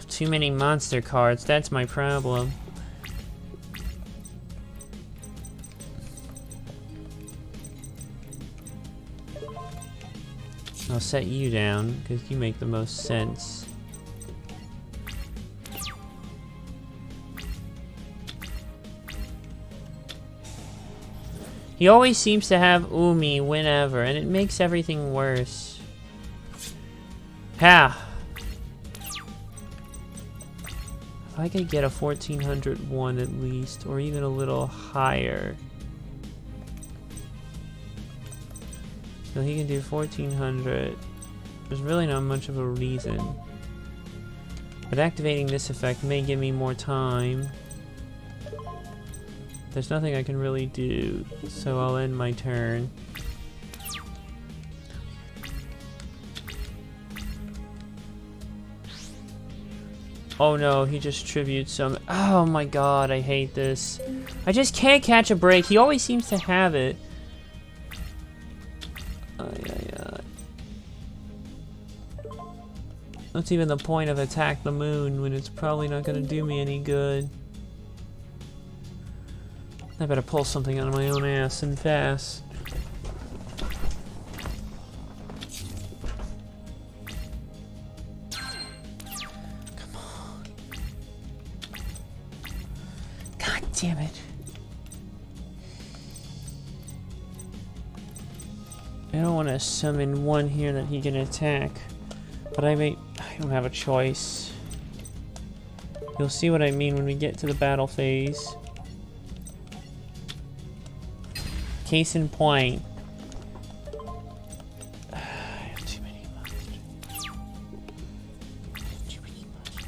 Too many monster cards, that's my problem. I'll set you down, because you make the most sense. He always seems to have Umi whenever, and it makes everything worse. Ha! If I could get a 1401 at least, or even a little higher. So he can do 1400. There's really not much of a reason. But activating this effect may give me more time. There's nothing I can really do, so I'll end my turn. Oh no, he just tributes some. Oh my god, I hate this. I just can't catch a break. He always seems to have it. What's even the point of attack the moon when it's probably not gonna do me any good? I better pull something out of my own ass and fast. Come on. God damn it. I don't want to summon one here that he can attack, but I don't have a choice. You'll see what I mean when we get to the battle phase. Case in point. I have too many monsters. Too many monsters.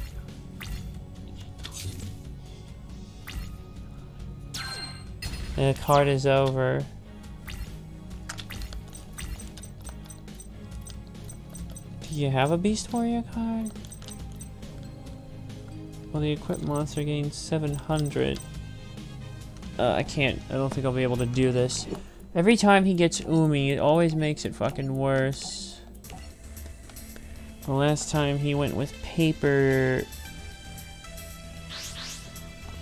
The card is over. Do you have a Beast Warrior card? Well, the equipped monster gains 700. I can't. I don't think I'll be able to do this. Every time he gets Umi, it always makes it fucking worse. The last time he went with paper.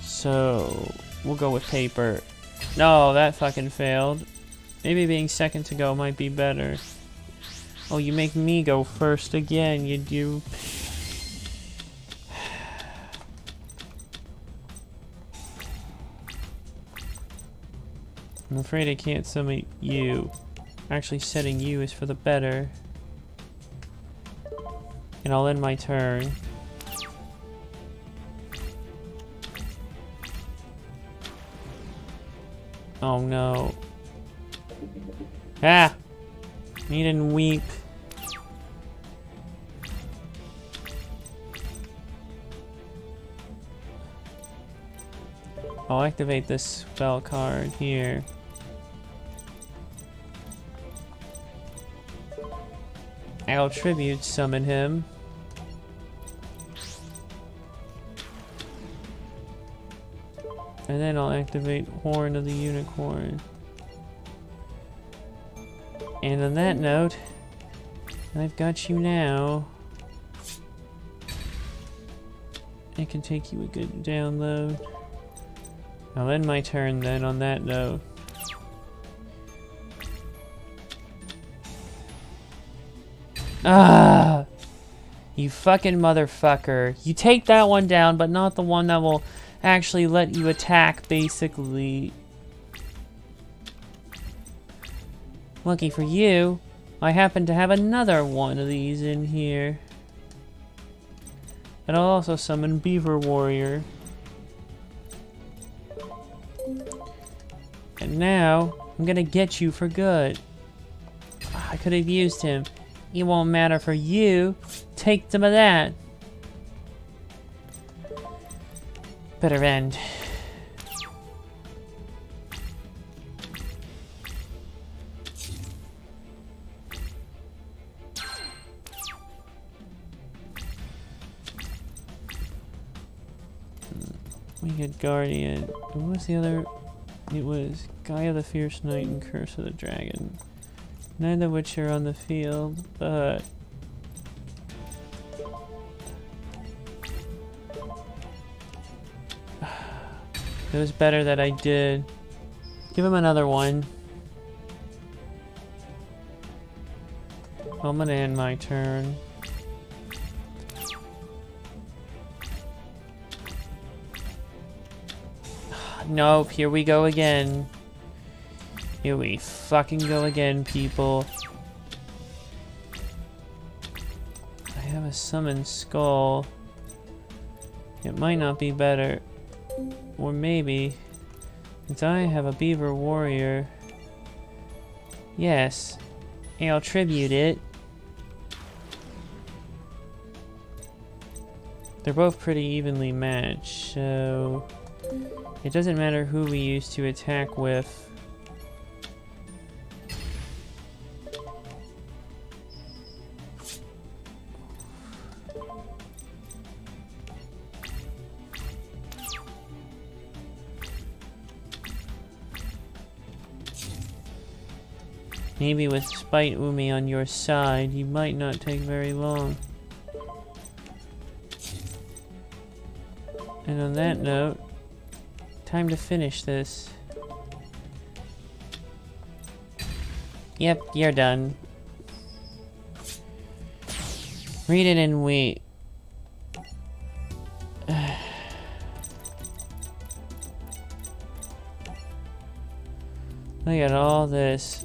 So, we'll go with paper. No, that fucking failed. Maybe being second to go might be better. Oh, you make me go first again, you do. I'm afraid I can't summon you. Actually, setting you is for the better. And I'll end my turn. Oh no. Ah! He didn't weep. I'll activate this spell card here. I'll tribute summon him. And then I'll activate Horn of the Unicorn. And on that note, I've got you now. I can take you a good download. I'll end my turn then on that note. Ah! You fucking motherfucker. You take that one down, but not the one that will actually let you attack, basically. Lucky for you, I happen to have another one of these in here. And I'll also summon Beaver Warrior. And now, I'm gonna get you for good. I could have used him. It won't matter for you. Take some of that. Better end. We get Guardian. What was the other? It was Gaia the Fierce Knight and Curse of the Dragon. Neither of which are on the field, but it was better that I did. Give him another one. I'm gonna end my turn. Nope, here we go again. Here we fucking go again, people. I have a summon skull. It might not be better. Or maybe. Since I have a Beaver Warrior. Yes. I'll tribute it. They're both pretty evenly matched, so It doesn't matter who we use to attack with. Maybe with Spite Umi on your side, you might not take very long. And on that note, time to finish this. Yep, you're done. Read it and wait. Look at all this.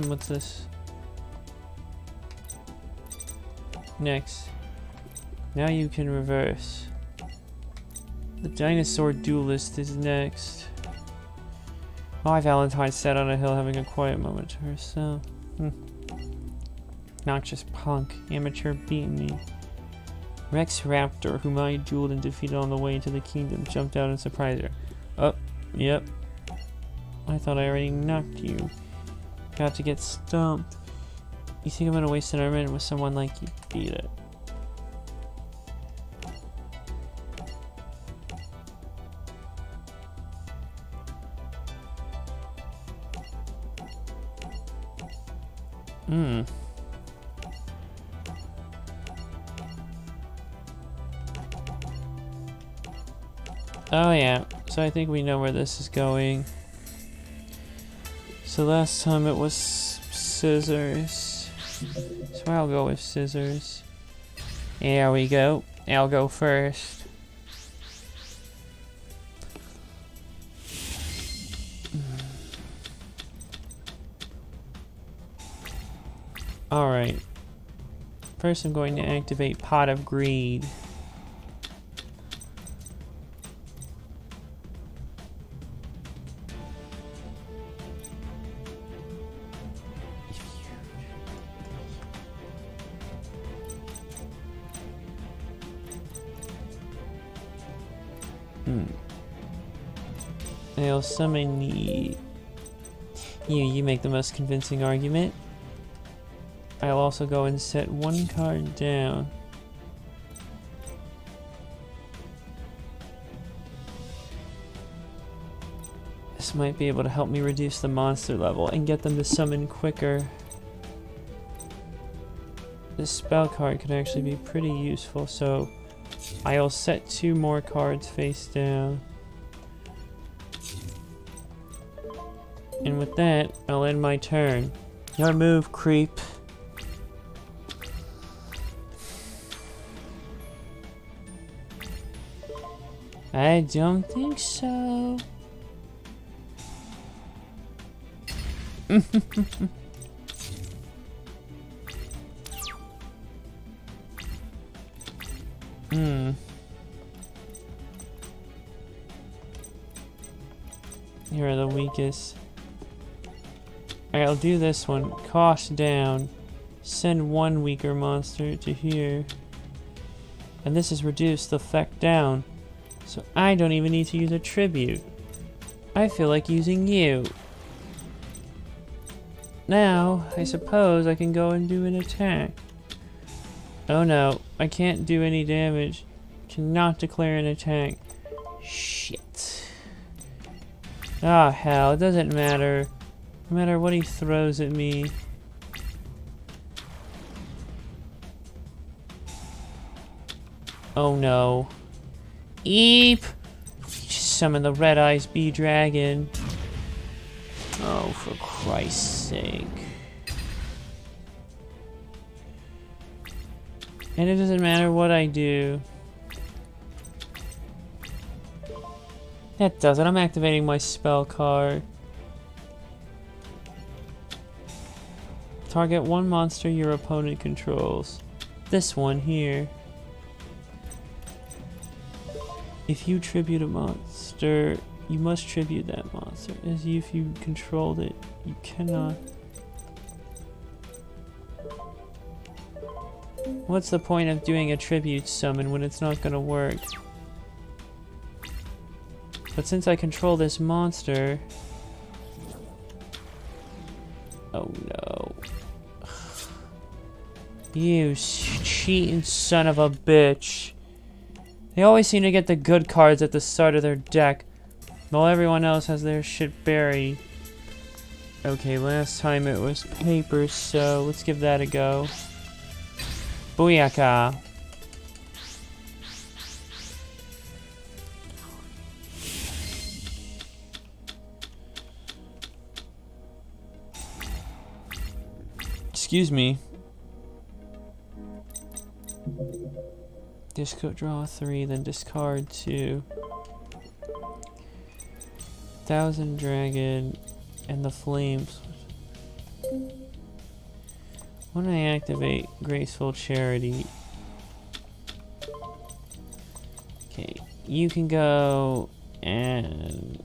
What's this? Next. Now you can reverse. The dinosaur duelist is next. Why Valentine sat on a hill having a quiet moment to herself. Noxious punk. Amateur beating me. Rex Raptor, whom I dueled and defeated on the way into the kingdom, jumped out and surprised her. Oh, yep. I thought I already knocked you. Got to get stumped. You think I'm gonna waste an armament with someone like you? Beat it. Oh yeah, so I think we know where this is going. So last time it was scissors. So I'll go with scissors. There we go. I'll go first. Alright. First I'm going to activate Pot of Greed. I'll summon the... You make the most convincing argument. I'll also go and set one card down. This might be able to help me reduce the monster level and get them to summon quicker. This spell card could actually be pretty useful, so I'll set 2 more cards face down. And with that, I'll end my turn. Your move, creep. I don't think so. You're the weakest. Alright, I'll do this one. Cost down. Send 1 weaker monster to here. And this is reduced the effect down. So I don't even need to use a tribute. I feel like using you. Now, I suppose I can go and do an attack. Oh no, I can't do any damage. Cannot declare an attack. Shit. Ah, hell, it doesn't matter. No matter what he throws at me. Oh no. Eep! Summon the Red Eyes Bee Dragon. Oh, for Christ's sake. And it doesn't matter what I do. That doesn't. I'm activating my spell card. Target 1 monster your opponent controls. This one here. If you tribute a monster, you must tribute that monster as if you controlled it. You cannot. What's the point of doing a tribute summon when it's not gonna work? But since I control this monster... Oh no. You cheating son of a bitch. They always seem to get the good cards at the start of their deck, while everyone else has their shit buried. Okay, last time it was paper, so let's give that a go. Booyaka. Excuse me. Discard, draw 3, then discard 2. Thousand Dragon and the Flames. When I activate Graceful Charity, okay, you can go and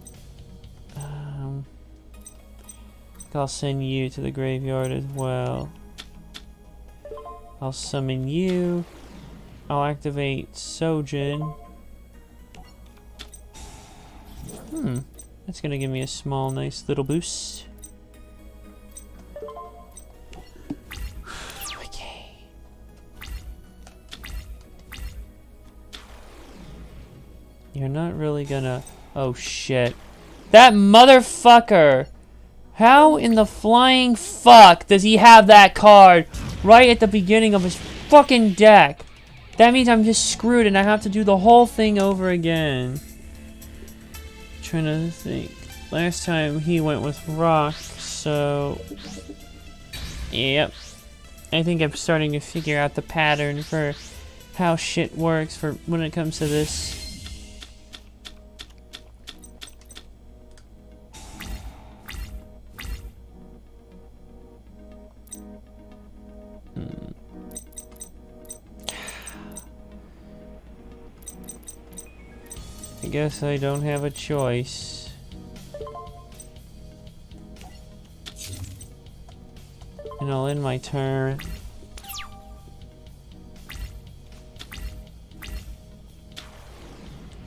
I'll send you to the graveyard as well. I'll summon you. I'll activate Sojin. That's gonna give me a small, nice little boost. Okay. You're not really gonna... Oh shit. That motherfucker! How in the flying fuck does he have that card right at the beginning of his fucking deck? That means I'm just screwed and I have to do the whole thing over again. Trying to think. Last time he went with rock, so... Yep. I think I'm starting to figure out the pattern for how shit works for when it comes to this. I guess I don't have a choice. And I'll end my turn.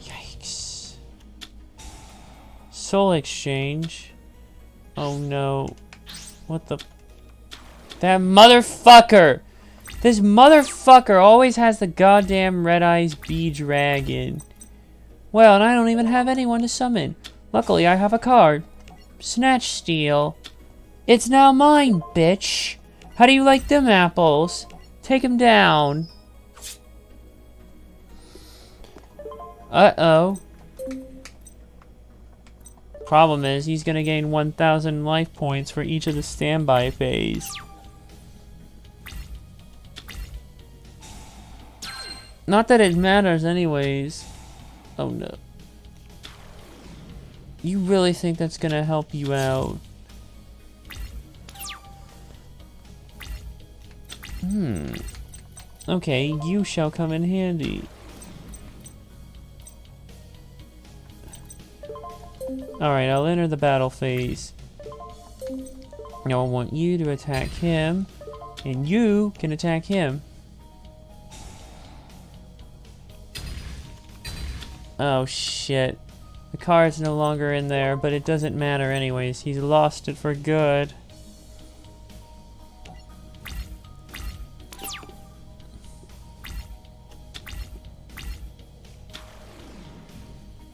Yikes. Soul Exchange. Oh no. What the... That motherfucker! This motherfucker always has the goddamn Red Eyes Bee Dragon. Well, and I don't even have anyone to summon. Luckily, I have a card. Snatch Steal. It's now mine, bitch. How do you like them apples? Take them down. Uh-oh. Problem is, he's gonna gain 1,000 life points for each of the standby phase. Not that it matters anyways. Oh no. You really think that's gonna help you out? Okay, you shall come in handy. Alright, I'll enter the battle phase. Now I want you to attack him, and you can attack him. Oh shit. The card's no longer in there, but it doesn't matter anyways. He's lost it for good.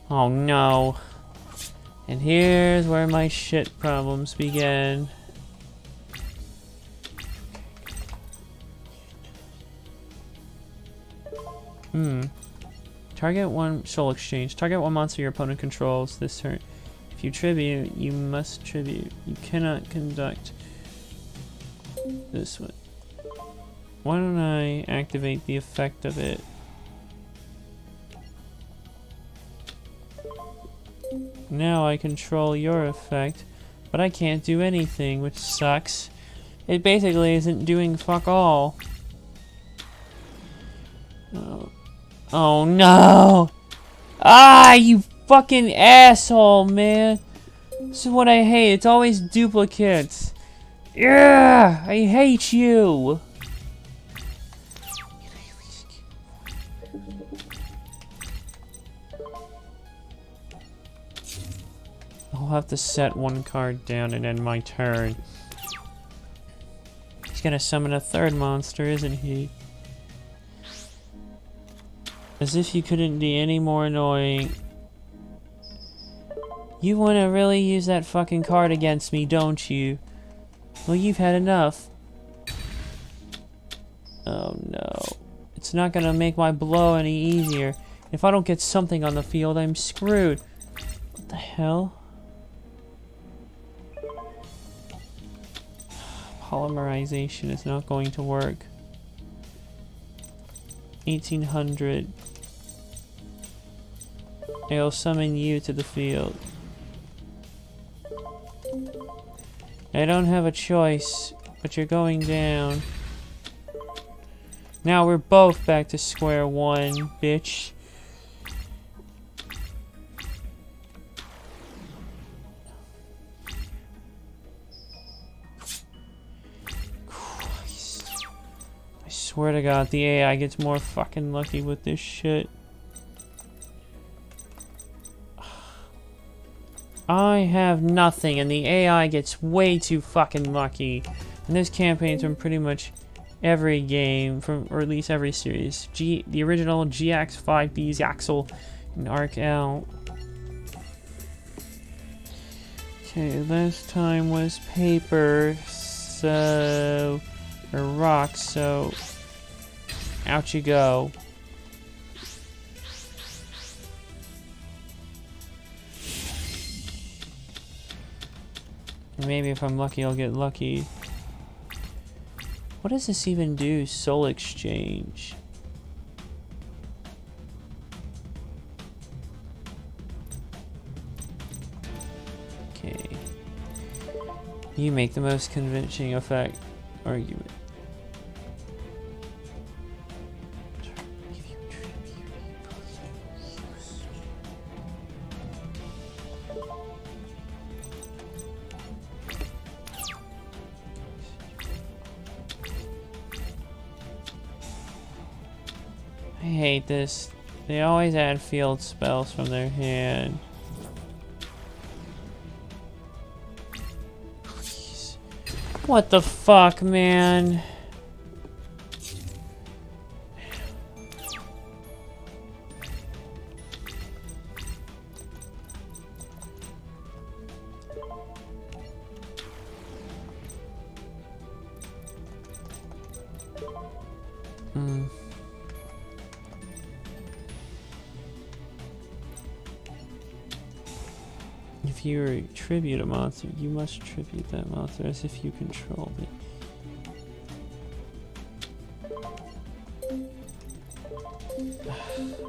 Oh no. And here's where my shit problems begin. Target one soul exchange. Target one monster your opponent controls this turn. If you tribute, you must tribute. You cannot conduct this one. Why don't I activate the effect of it? Now I control your effect, but I can't do anything, which sucks. It basically isn't doing fuck all. Oh no! Ah, you fucking asshole, man! This is what I hate. It's always duplicates. Yeah, I hate you. I'll have to set one card down and end my turn. He's gonna summon a third monster, isn't he? As if you couldn't be any more annoying. You wanna really use that fucking card against me, don't you? Well, you've had enough. Oh no. It's not gonna make my blow any easier. If I don't get something on the field, I'm screwed. What the hell? Polymerization is not going to work. 1800. I'll summon you to the field. I don't have a choice, but you're going down. Now we're both back to square one, bitch. Christ. I swear to God, the AI gets more fucking lucky with this shit. I have nothing, and the AI gets way too fucking lucky. And this campaign's from pretty much every game, or at least every series. The original GX, 5Bs, Axel, and Arc L. Okay, last time was paper, so... or rock, so... out you go. Maybe if I'm lucky, I'll get lucky. What does this even do? Soul exchange. Okay. You make the most convincing effect argument. I hate this. They always add field spells from their hand. Please. What the fuck, man? If you tribute a monster, you must tribute that monster as if you controlled it.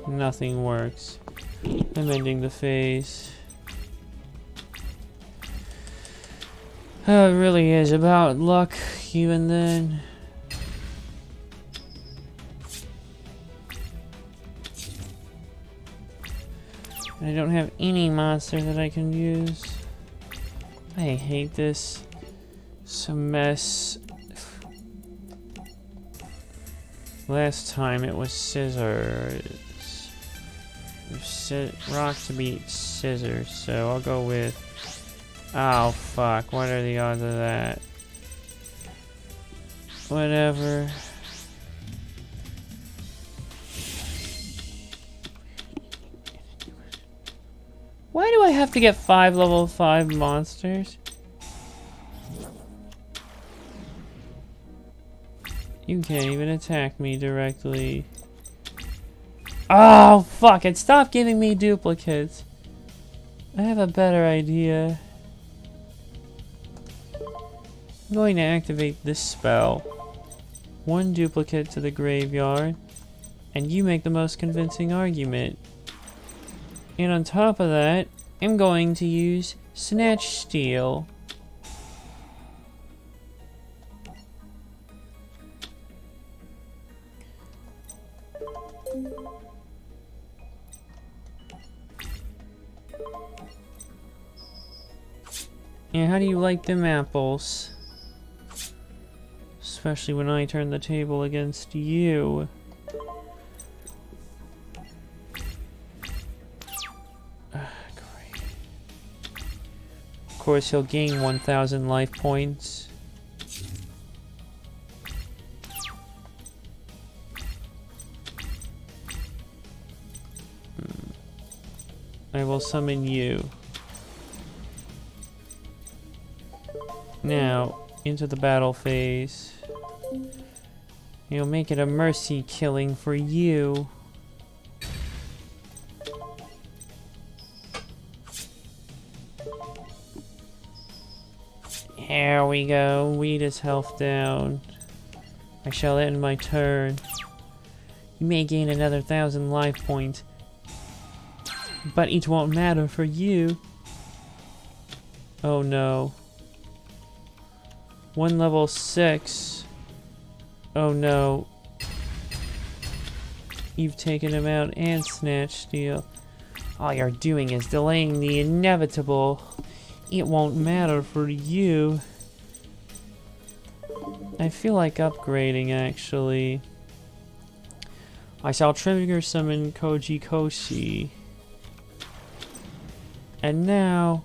Nothing works. I'm ending the phase. Oh, it really is about luck, even then. I don't have any monster that I can use. I hate this. It's a mess. Last time it was scissors. Rock to beat scissors, so I'll go with... oh fuck, what are the odds of that? Whatever. Why do I have to get 5 level 5 monsters? You can't even attack me directly. Oh, fuck it. Stop giving me duplicates. I have a better idea. I'm going to activate this spell. 1 duplicate to the graveyard. And you make the most convincing argument. And on top of that, I'm going to use Snatch Steal. Yeah, how do you like them apples? Especially when I turn the table against you. course, he'll gain 1,000 life points. I will summon you. Now, into the battle phase. You'll make it a mercy killing for you. Here we go. Weed his health down. I shall end my turn. You may gain another 1,000 life points, but it won't matter for you. Oh no. 1 level 6. Oh no. You've taken him out and snatched steel. All you're doing is delaying the inevitable. It won't matter for you. I feel like upgrading, actually. I shall trigger summon Koji Koshi. And now,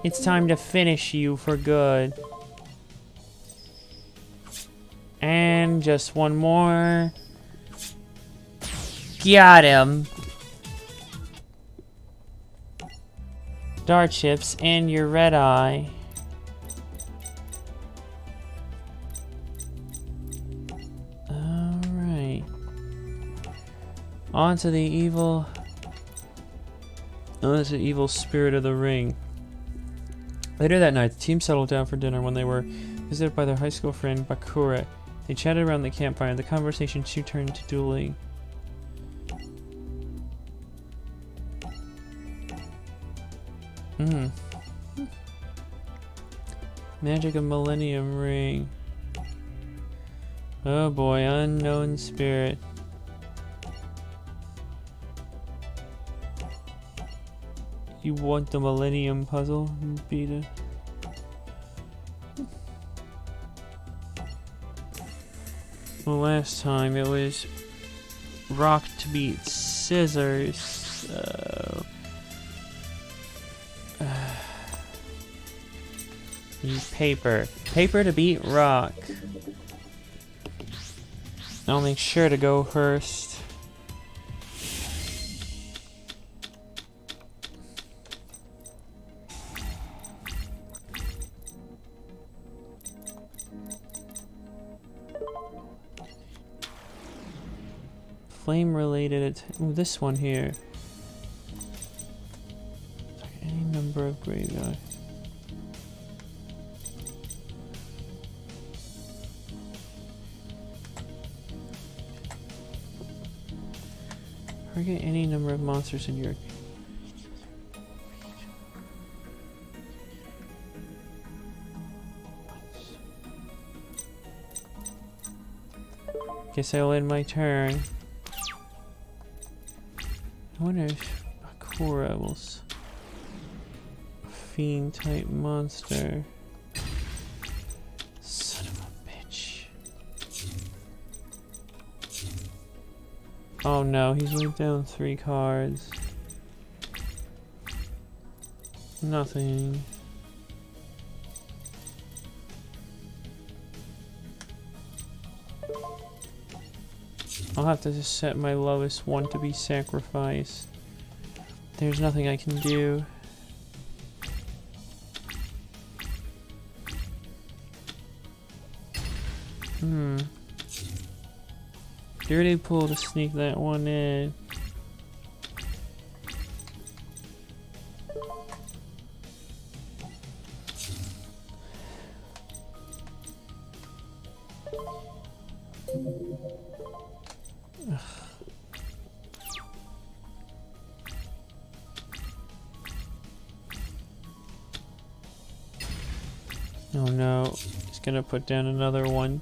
it's time to finish you for good. And just one more. Got him. Dart chips and your red eye. Alright. On to the evil. Oh, that's the evil spirit of the ring. Later that night, the team settled down for dinner when they were visited by their high school friend Bakura. They chatted around the campfire. The conversation soon turned to dueling. Magic of Millennium Ring. Oh boy, unknown spirit. You want the Millennium Puzzle, Beta? Well, last time it was rock to beat scissors, so... Use paper. Paper to beat rock. I'll make sure to go first. Flame related. Ooh, this one here. Any number of graveyard. Target any number of monsters in your... Guess I'll end my turn. I wonder if Akura will... Fiend type monster. Son of a bitch. Oh no, he's laid down 3 cards. Nothing. I'll have to just set my lowest one to be sacrificed. There's nothing I can do. Dirty pull to sneak that one in. Oh no, he's gonna put down another one.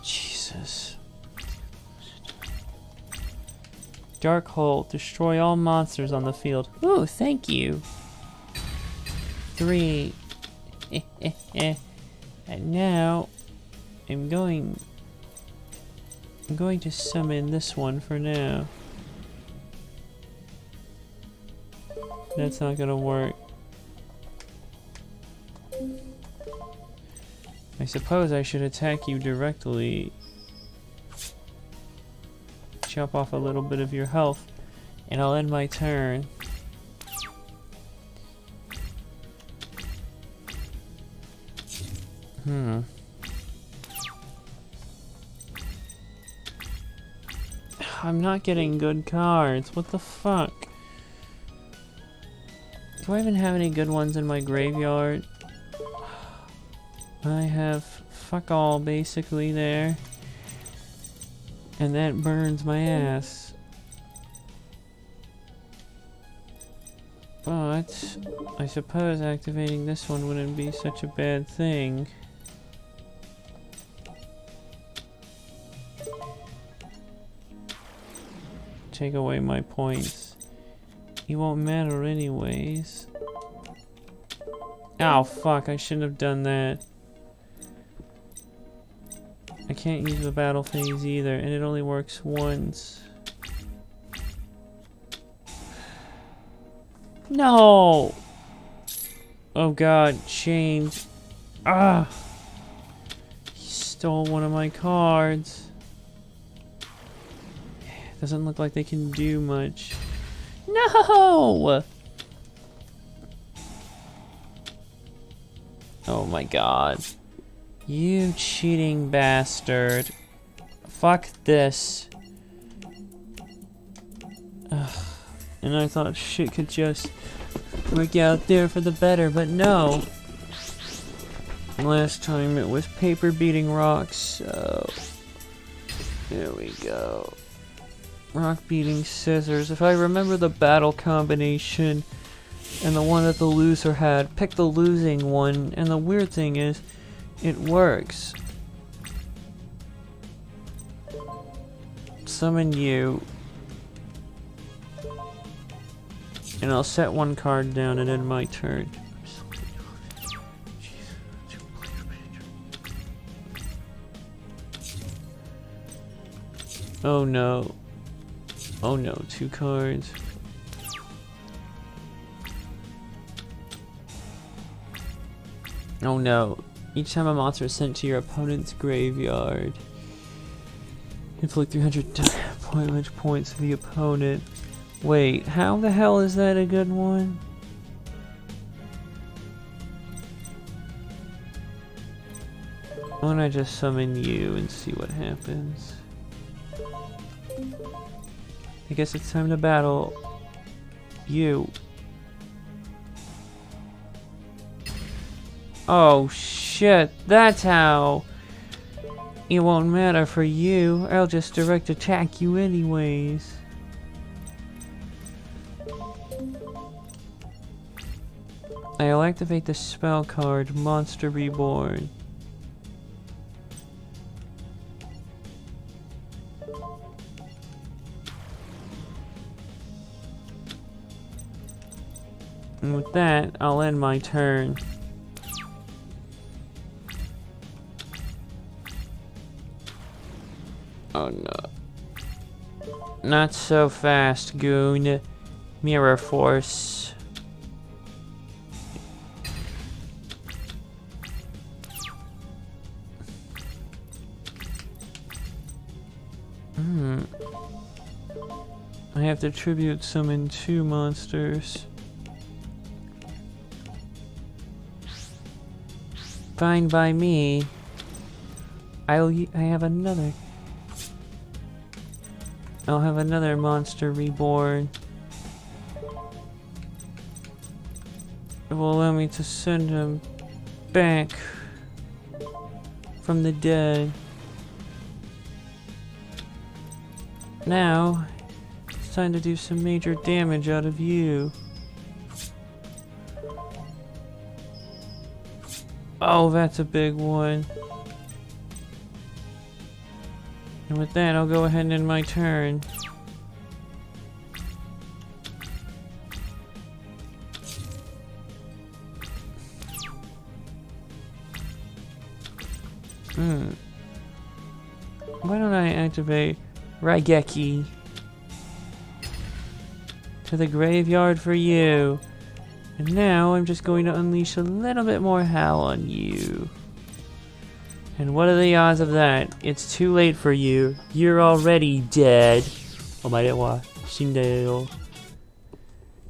Jesus. Dark Hole. Destroy all monsters on the field. Ooh, thank you. 3. And now, I'm going to summon this one for now. That's not gonna work. I suppose I should attack you directly. Chop off a little bit of your health, and I'll end my turn. I'm not getting good cards. What the fuck? Do I even have any good ones in my graveyard? I have fuck all basically there. And that burns my ass. But I suppose activating this one wouldn't be such a bad thing. Take away my points. It won't matter anyways. Oh fuck, I shouldn't have done that. I can't use the battle phase either, and it only works once. No! Oh god, change. Ah! He stole one of my cards. Doesn't look like they can do much. No! Oh my god. You cheating bastard. Fuck this. Ugh. And I thought shit could just work out there for the better, but no. Last time it was paper beating rocks, so... There we go. Rock beating scissors. If I remember the battle combination and the one that the loser had, pick the losing one, and the weird thing is, it works. Summon you. And I'll set one card down and end my turn. Oh no. Oh no, 2 cards. Oh no. Each time a monster is sent to your opponent's graveyard, inflict 300 damage points to the opponent. Wait, how the hell is that a good one? Why don't I just summon you and see what happens? I guess it's time to battle you. Oh shit, that's how. It won't matter for you. I'll just direct attack you anyways. I'll activate the spell card, Monster Reborn. And with that, I'll end my turn. Oh no. Not so fast, goon. Mirror Force. I have to tribute summon 2 monsters. Fine by me. I have another. I'll have another Monster Reborn. It will allow me to send him back from the dead. Now, it's time to do some major damage out of you. Oh, that's a big one. And with that, I'll go ahead and end my turn. Why don't I activate Raigeki to the graveyard for you? And now I'm just going to unleash a little bit more hell on you. And what are the odds of that? It's too late for you. You're already dead. Omarewa shindeyo.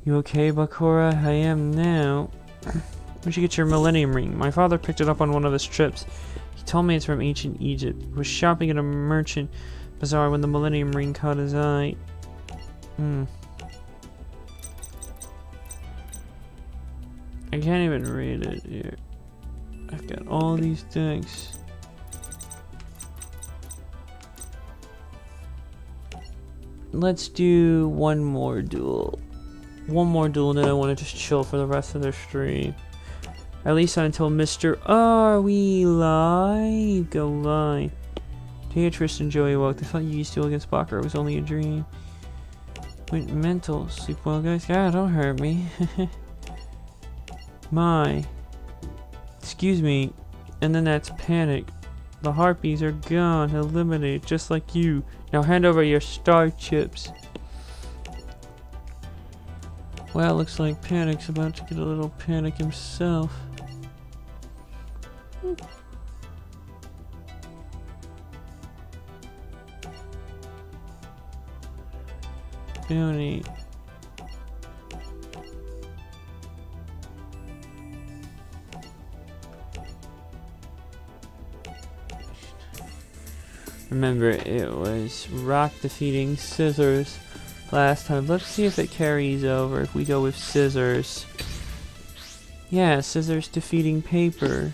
You okay, Bakura? I am now. Where'd you get your Millennium Ring? My father picked it up on one of his trips. He told me it's from ancient Egypt. He was shopping at a merchant bazaar when the Millennium Ring caught his eye. I can't even read it here. I've got all these decks. Let's do one more duel. One more duel, and then I want to just chill for the rest of the stream. At least until Mr. Are we live? Go live. Hey, Tristan, Joey woke. I thought you used to duel against Bakura. It was only a dream. Went mental. Sleep well, guys. God, don't hurt me. My. Excuse me. And then that's panic. The harpies are gone. Eliminated, just like you. Now hand over your star chips. Well, looks like Panic's about to get a little panic himself. Bounty. Remember, it was Rock defeating Scissors last time. Let's see if it carries over if we go with Scissors. Yeah, Scissors defeating Paper.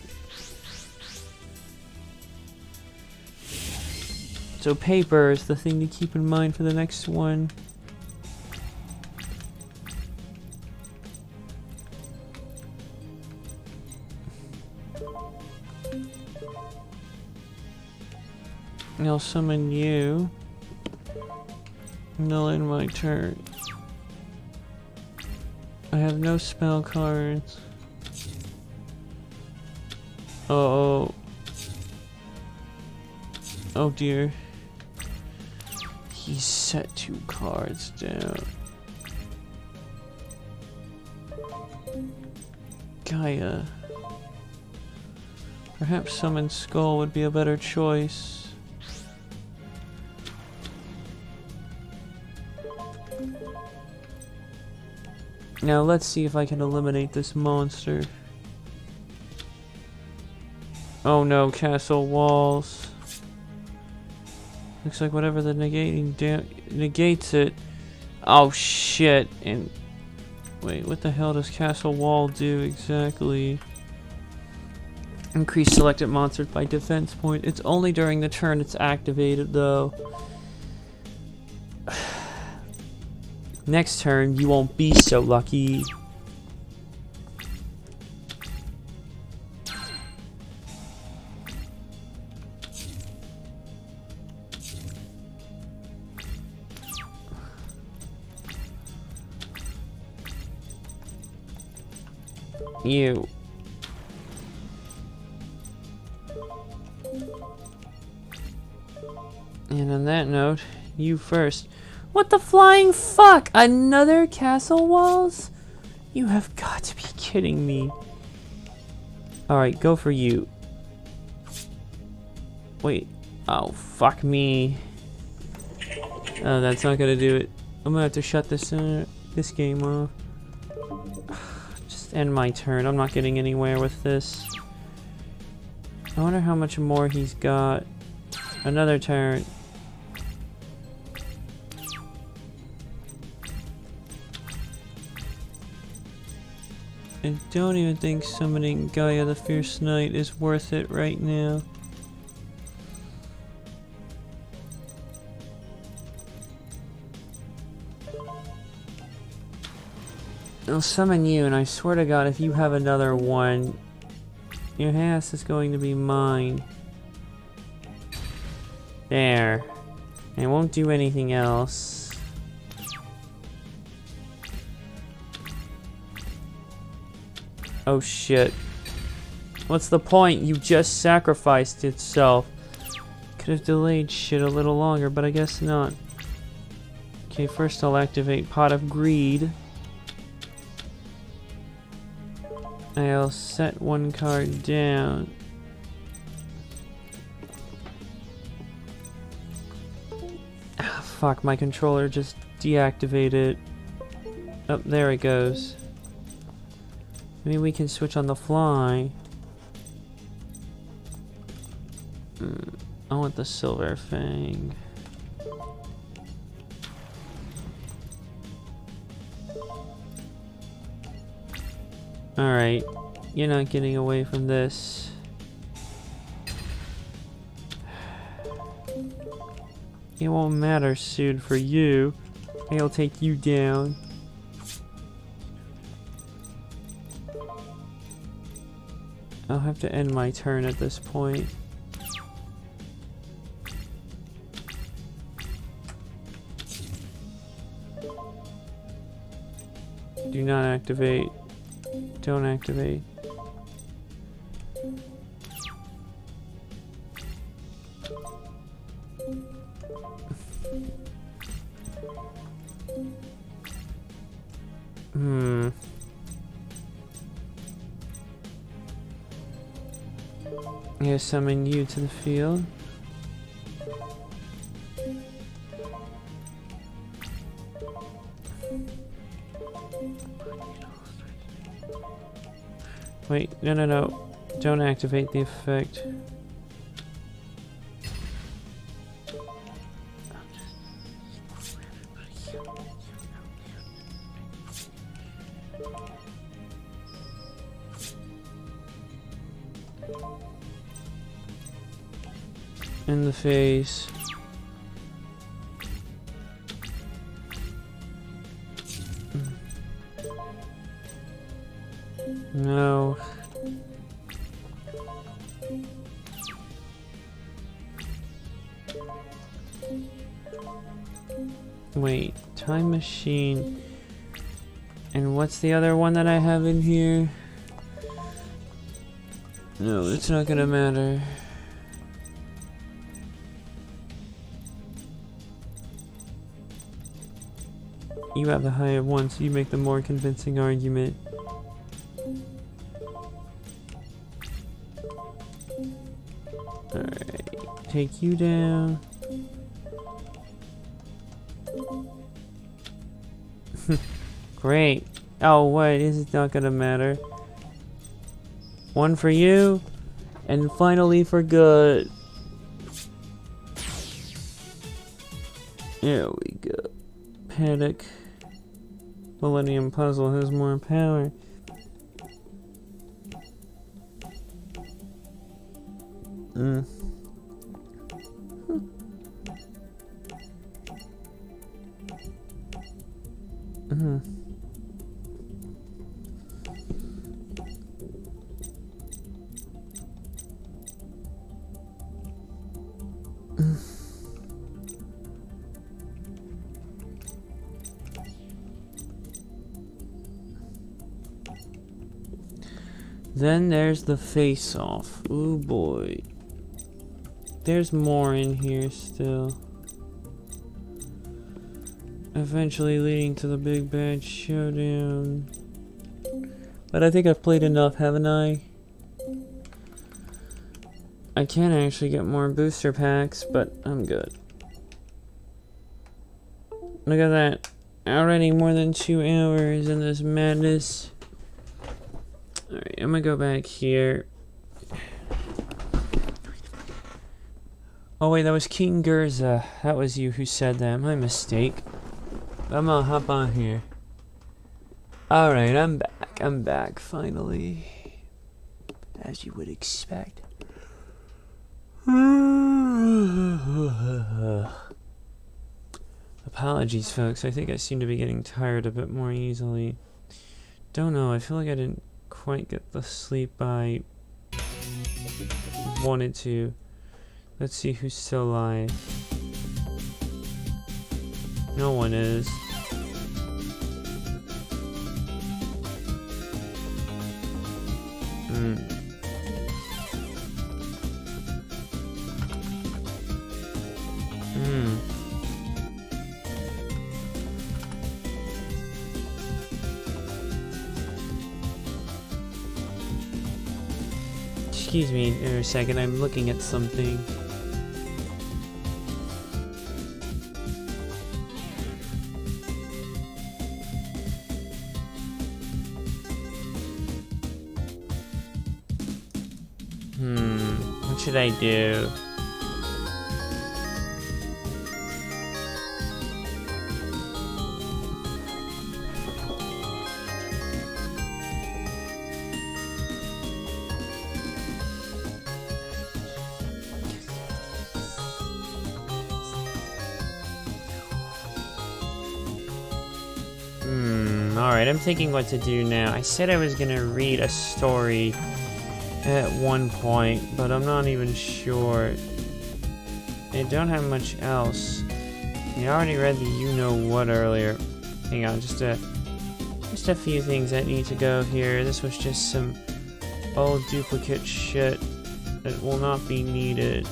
So Paper is the thing to keep in mind for the next one. I'll summon you. And I'll end my turn. I have no spell cards. Oh. Oh dear. He set 2 cards down. Gaia. Perhaps summon Skull would be a better choice. Now let's see if I can eliminate this monster. Oh no, castle walls. Looks like whatever the negates it. Oh shit. And wait, what the hell does castle wall do exactly? Increase selected monsters by defense point. It's only during the turn it's activated though. Next turn, you won't be so lucky. You. And on that note, you first. What the flying fuck? Another castle walls? You have got to be kidding me. Alright, go for you. Wait. Oh, fuck me. Oh, that's not gonna do it. I'm gonna have to shut this game off. Just end my turn. I'm not getting anywhere with this. I wonder how much more he's got. Another turn. I don't even think summoning Gaia the Fierce Knight is worth it right now. I'll summon you, and I swear to God, if you have another one, your ass is going to be mine. There. I won't do anything else. Oh shit. What's the point? You just sacrificed itself. Could have delayed shit a little longer, but I guess not. Okay, first I'll activate Pot of Greed. I'll set 1 card down. fuck, my controller just deactivated. Oh, there it goes. Maybe we can switch on the fly. I want the Silver Fang. Alright, you're not getting away from this. It won't matter soon for you. I'll take you down. I'll have to end my turn at this point. Do not activate. Don't activate. I'm gonna summon you to the field. Wait, no. Don't activate the effect. In the face. No. Wait, time machine. And what's the other one that I have in here? No, it's not gonna matter. You have the higher one, so you make the more convincing argument. Alright, take you down. Great. Oh, what? Is it not gonna matter? One for you, and finally for good. There we go. Panic. Millennium Puzzle has more power. Then there's the face-off. Ooh boy. There's more in here still. Eventually leading to the big bad showdown. But I think I've played enough, haven't I? I can actually get more booster packs, but I'm good. Look at that. Already more than 2 hours in this madness. Alright, I'm gonna go back here. Oh wait, that was King Gerza. That was you who said that. My mistake. I'm gonna hop on here. Alright, I'm back finally. As you would expect. Apologies, folks. I think I seem to be getting tired a bit more easily. Don't know, I feel like I didn't quite get the sleep I wanted to. Let's see who's still alive. No one is. Excuse me for a second, I'm looking at something. should I do? Alright, I'm thinking what to do now. I said I was gonna read a story at one point, but I'm not even sure. I don't have much else. I already read the you-know-what earlier. Hang on, just a few things that need to go here. This was just some old duplicate shit that will not be needed.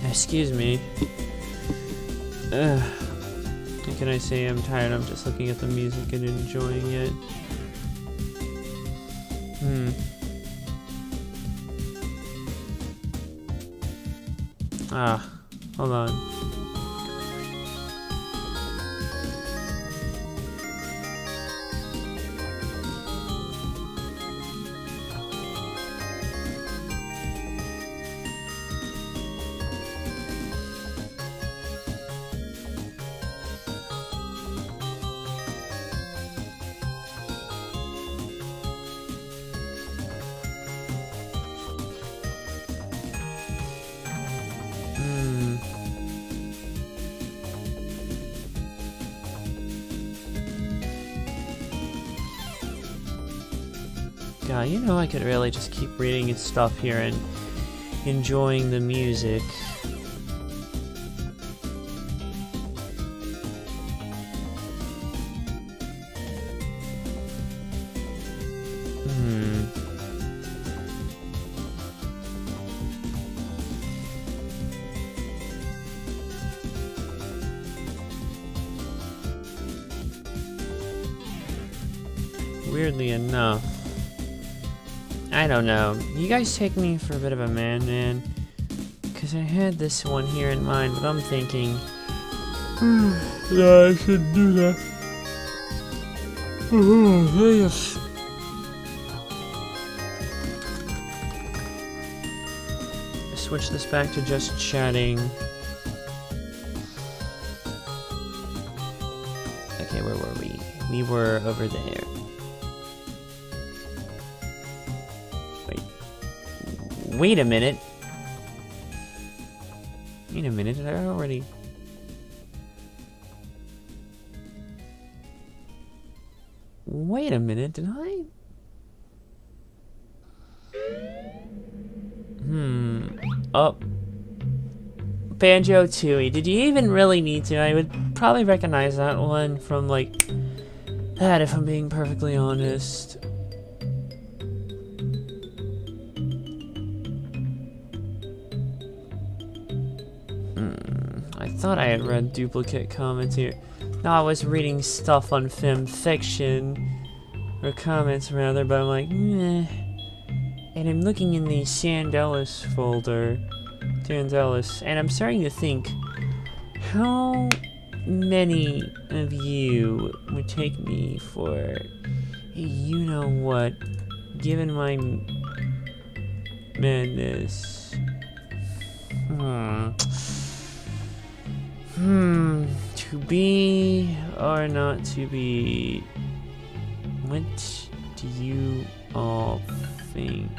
Excuse me. What can I say? I'm tired. I'm just looking at the music and enjoying it. Hold on. God, you know I could really just keep reading and stuff here and enjoying the music. Weirdly enough, I don't know. You guys take me for a bit of a man, because I had this one here in mind, but I'm thinking, yeah, I should do that. Yes. Switch this back to just chatting. Okay, where were we? We were over there. Wait a minute. Wait a minute, did I already... Wait a minute, did I? Oh. Banjo-Tooie. Did you even really need to? I would probably recognize that one from, like, that, if I'm being perfectly honest. I thought I had read duplicate comments here. No, I was reading stuff on film fiction, or comments rather, but I'm like, meh. And I'm looking in the Sandellis folder, Sandellis, and I'm starting to think, how many of you would take me for a you-know-what, given my madness? To be or not to be? What do you all think?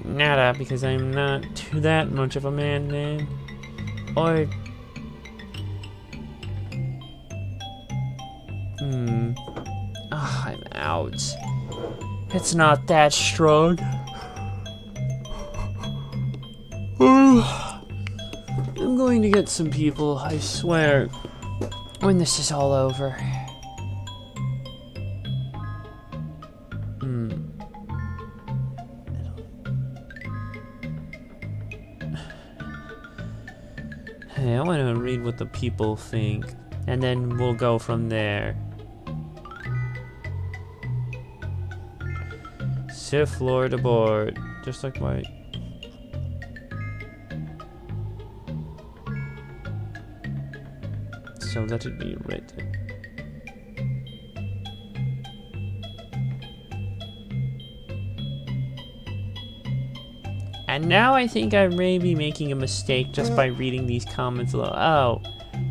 Nada, because I'm not that much of a man. Or... I'm out. It's not that strong. I'm going to get some people, I swear, when this is all over. Hey, I want to read what the people think, and then we'll go from there. Sith Lord aboard, just like my... so let it be written. And now I think I may be making a mistake just by reading these comments alone. Oh,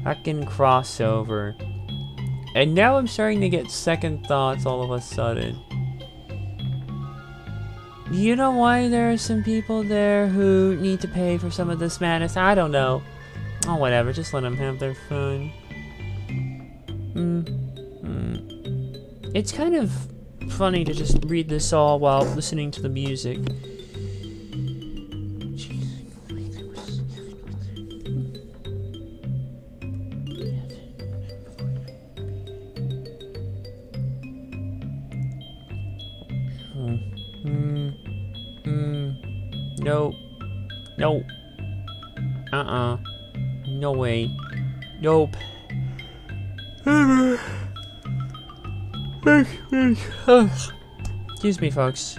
fucking crossover. And now I'm starting to get second thoughts all of a sudden. You know why there are some people there who need to pay for some of this madness? I don't know. Oh, whatever. Just let them have their fun. It's kind of funny to just read this all while listening to the music. Nope. Nope. No way. Nope. Excuse me, folks.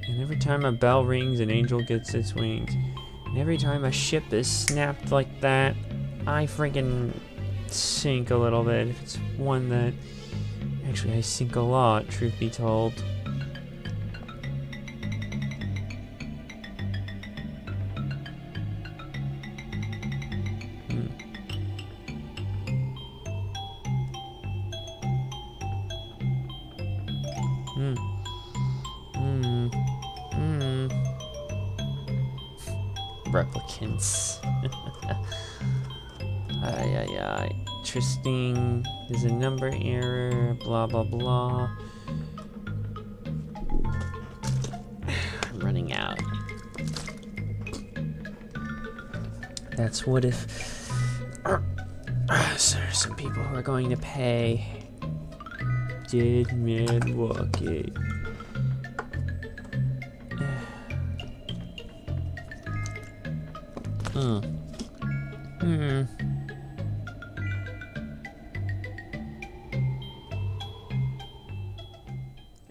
And every time a bell rings, an angel gets its wings. And every time a ship is snapped like that, I freaking sink a little bit. If it's one that... Actually, I sink a lot, truth be told. Replicants. Interesting. There's a number error. Blah blah blah. I'm running out. That's what if. So there's some people who are going to pay. Dead man walking.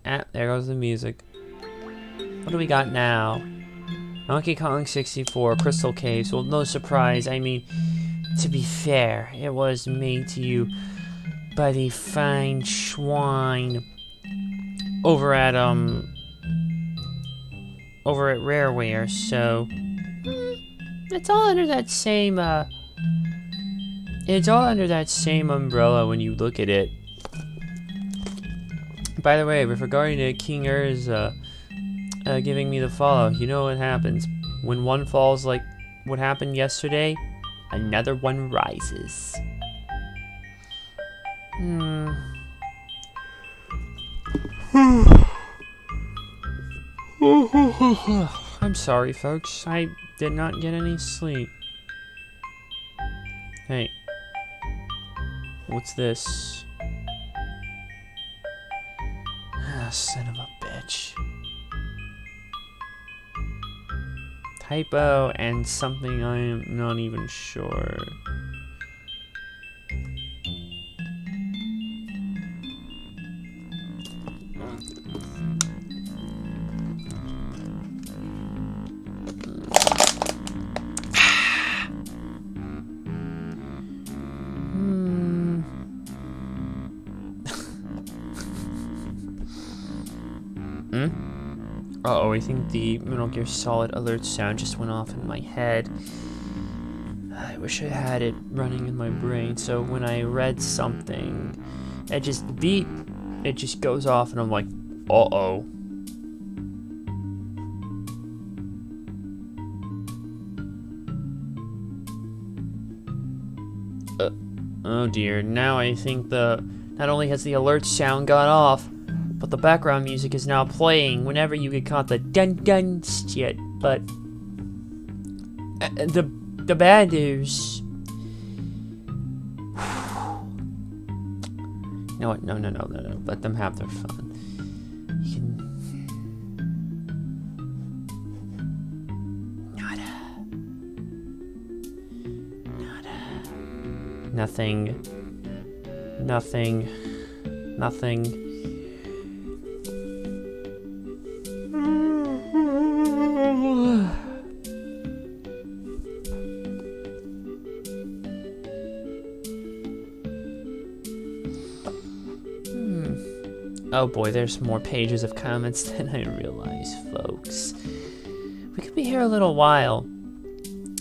Ah, there goes the music. What do we got now? Donkey Kong 64, Crystal Caves. Well, no surprise. I mean, to be fair, it was made to you by the fine schwein over at Rareware, so it's all under that same umbrella when you look at it. By the way, with regarding to King Ur's giving me the follow, you know what happens when one falls like what happened yesterday? Another one rises. I'm sorry, folks. I did not get any sleep. Hey. What's this? Ah, son of a bitch. Typo and something I am not even sure. Uh-oh, I think the Metal Gear Solid alert sound just went off in my head. I wish I had it running in my brain, so when I read something, it just beep, it just goes off and I'm like, uh-oh. Oh dear, now I think not only has the alert sound gone off, but the background music is now playing whenever you get caught the dun shit. But the bad news. No, let them have their fun. You can... Nothing. Oh boy, there's more pages of comments than I realize, folks. We could be here a little while.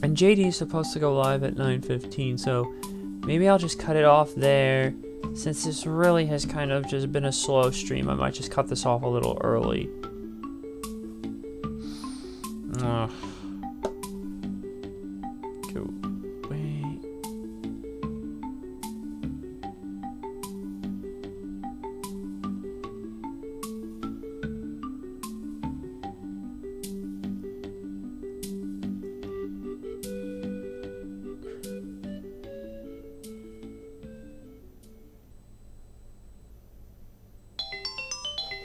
And JD is supposed to go live at 9:15, so maybe I'll just cut it off there. Since this really has kind of just been a slow stream, I might just cut this off a little early. Ugh. Go away.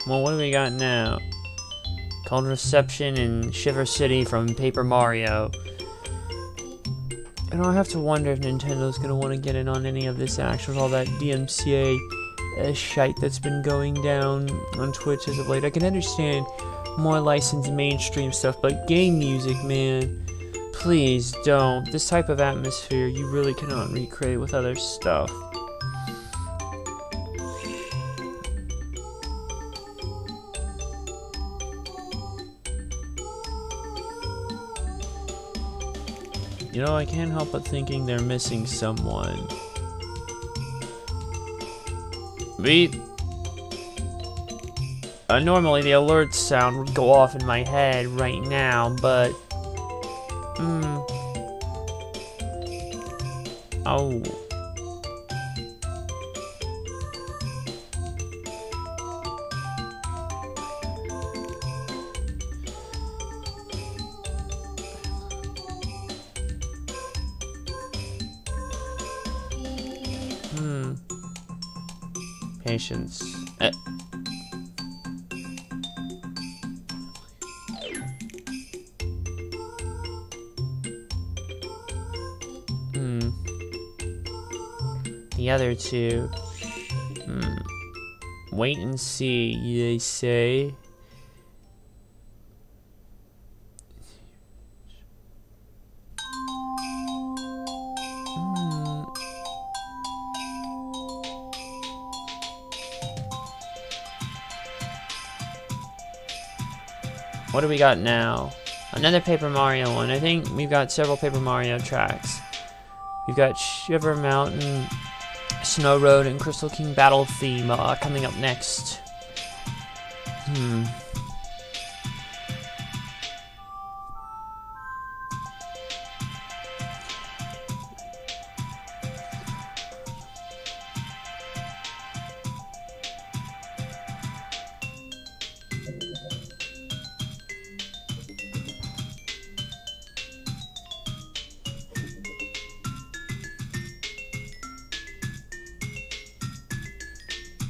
Well, what do we got now? Cold Reception in Shiver City from Paper Mario. And I have to wonder if Nintendo's gonna want to get in on any of this action with all that DMCA shite that's been going down on Twitch as of late. I can understand more licensed mainstream stuff, but game music, man, please don't. This type of atmosphere you really cannot recreate with other stuff. You know, I can't help but thinking they're missing someone. Beep. Normally the alert sound would go off in my head right now, but... Oh. Patience. The other two. Wait and see, they say. What do we got now? Another Paper Mario one. I think we've got several Paper Mario tracks. We've got Shiver Mountain, Snow Road, and Crystal King Battle Theme coming up next.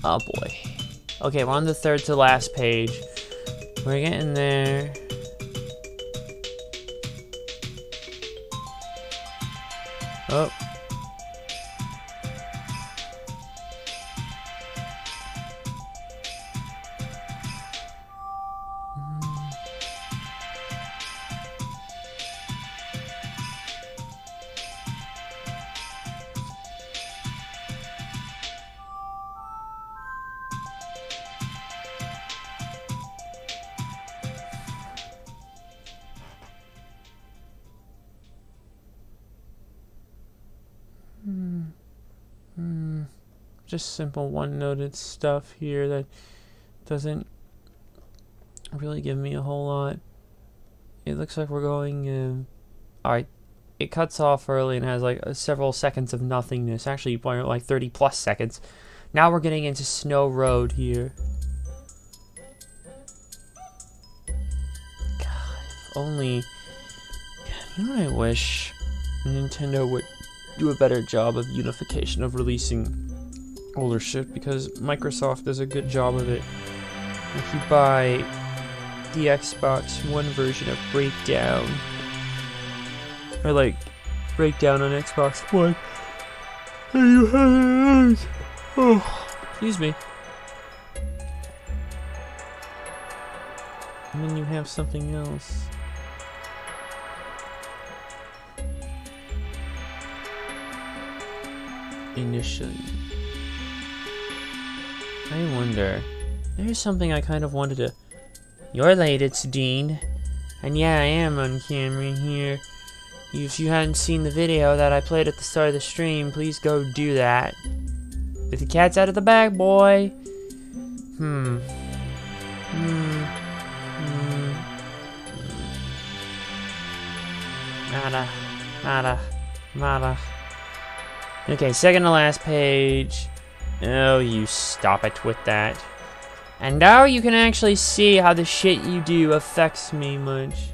Oh boy. Okay, we're on the third to last page. We're getting there. Oh. Just simple one-noted stuff here that doesn't really give me a whole lot. It looks like we're going alright, it cuts off early and has like several seconds of nothingness, actually like 30 plus seconds. Now we're getting into Snow Road here. God, if only, you know what I wish? Nintendo would do a better job of unification of releasing older shit, because Microsoft does a good job of it. If you buy the Xbox One version of Breakdown, or like Breakdown on Xbox One, and you have it, oh, excuse me, and then you have something else. Initially, I wonder There's something I kind of wanted to... You're late, it's Dean. And yeah, I am on camera here. If you hadn't seen the video that I played at the start of the stream, please go do that. Get the cat's out of the bag, boy. Nada. Okay, second to last page. Oh, you stop it with that. And now you can actually see how the shit you do affects me much.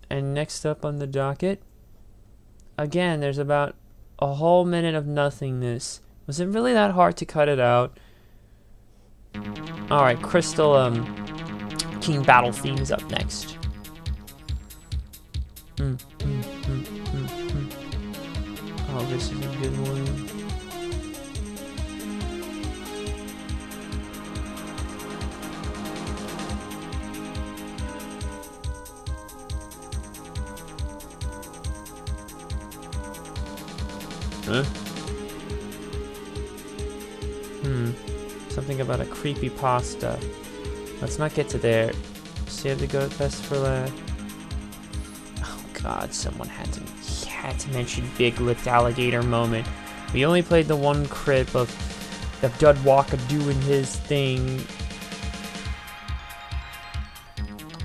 And next up on the docket, again, there's about a whole minute of nothingness. Was it really that hard to cut it out? Alright, Crystal, King Battle theme is up next. Oh, this is a good one. Huh? Something about a creepy pasta. Let's not get to there. Save the goat best for last. Oh god, someone had to mention Big Lipped Alligator moment. We only played the one clip of Dud Walker doing his thing.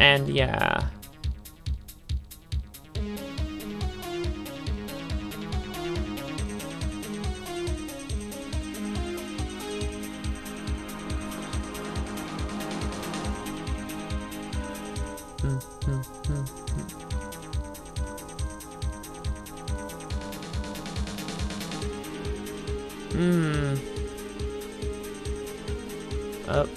And yeah. Oh.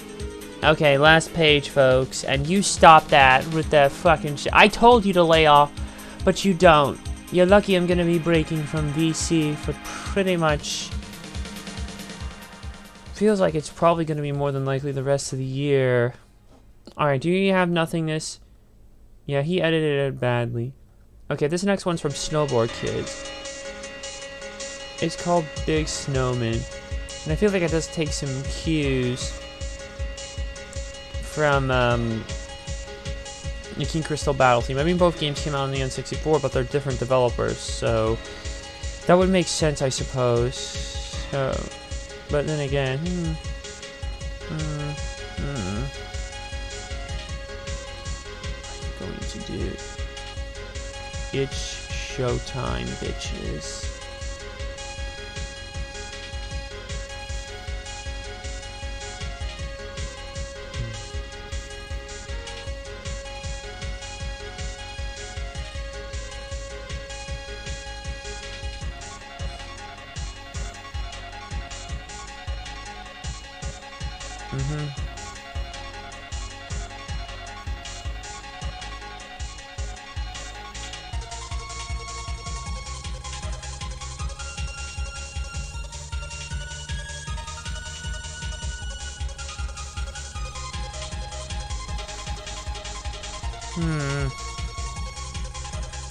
Okay, last page, folks. And you stop that with that fucking shit. I told you to lay off, but you don't. You're lucky I'm gonna be breaking from VC for pretty much... Feels like it's probably gonna be more than likely the rest of the year. Alright, do you have nothingness? Yeah, he edited it badly. Okay, this next one's from Snowboard Kids. It's called Big Snowman. And I feel like it does take some cues from the King Crystal Battle theme. I mean, both games came out on the N64, but they're different developers, so that would make sense, I suppose. So, but then again, going to do it's showtime, bitches.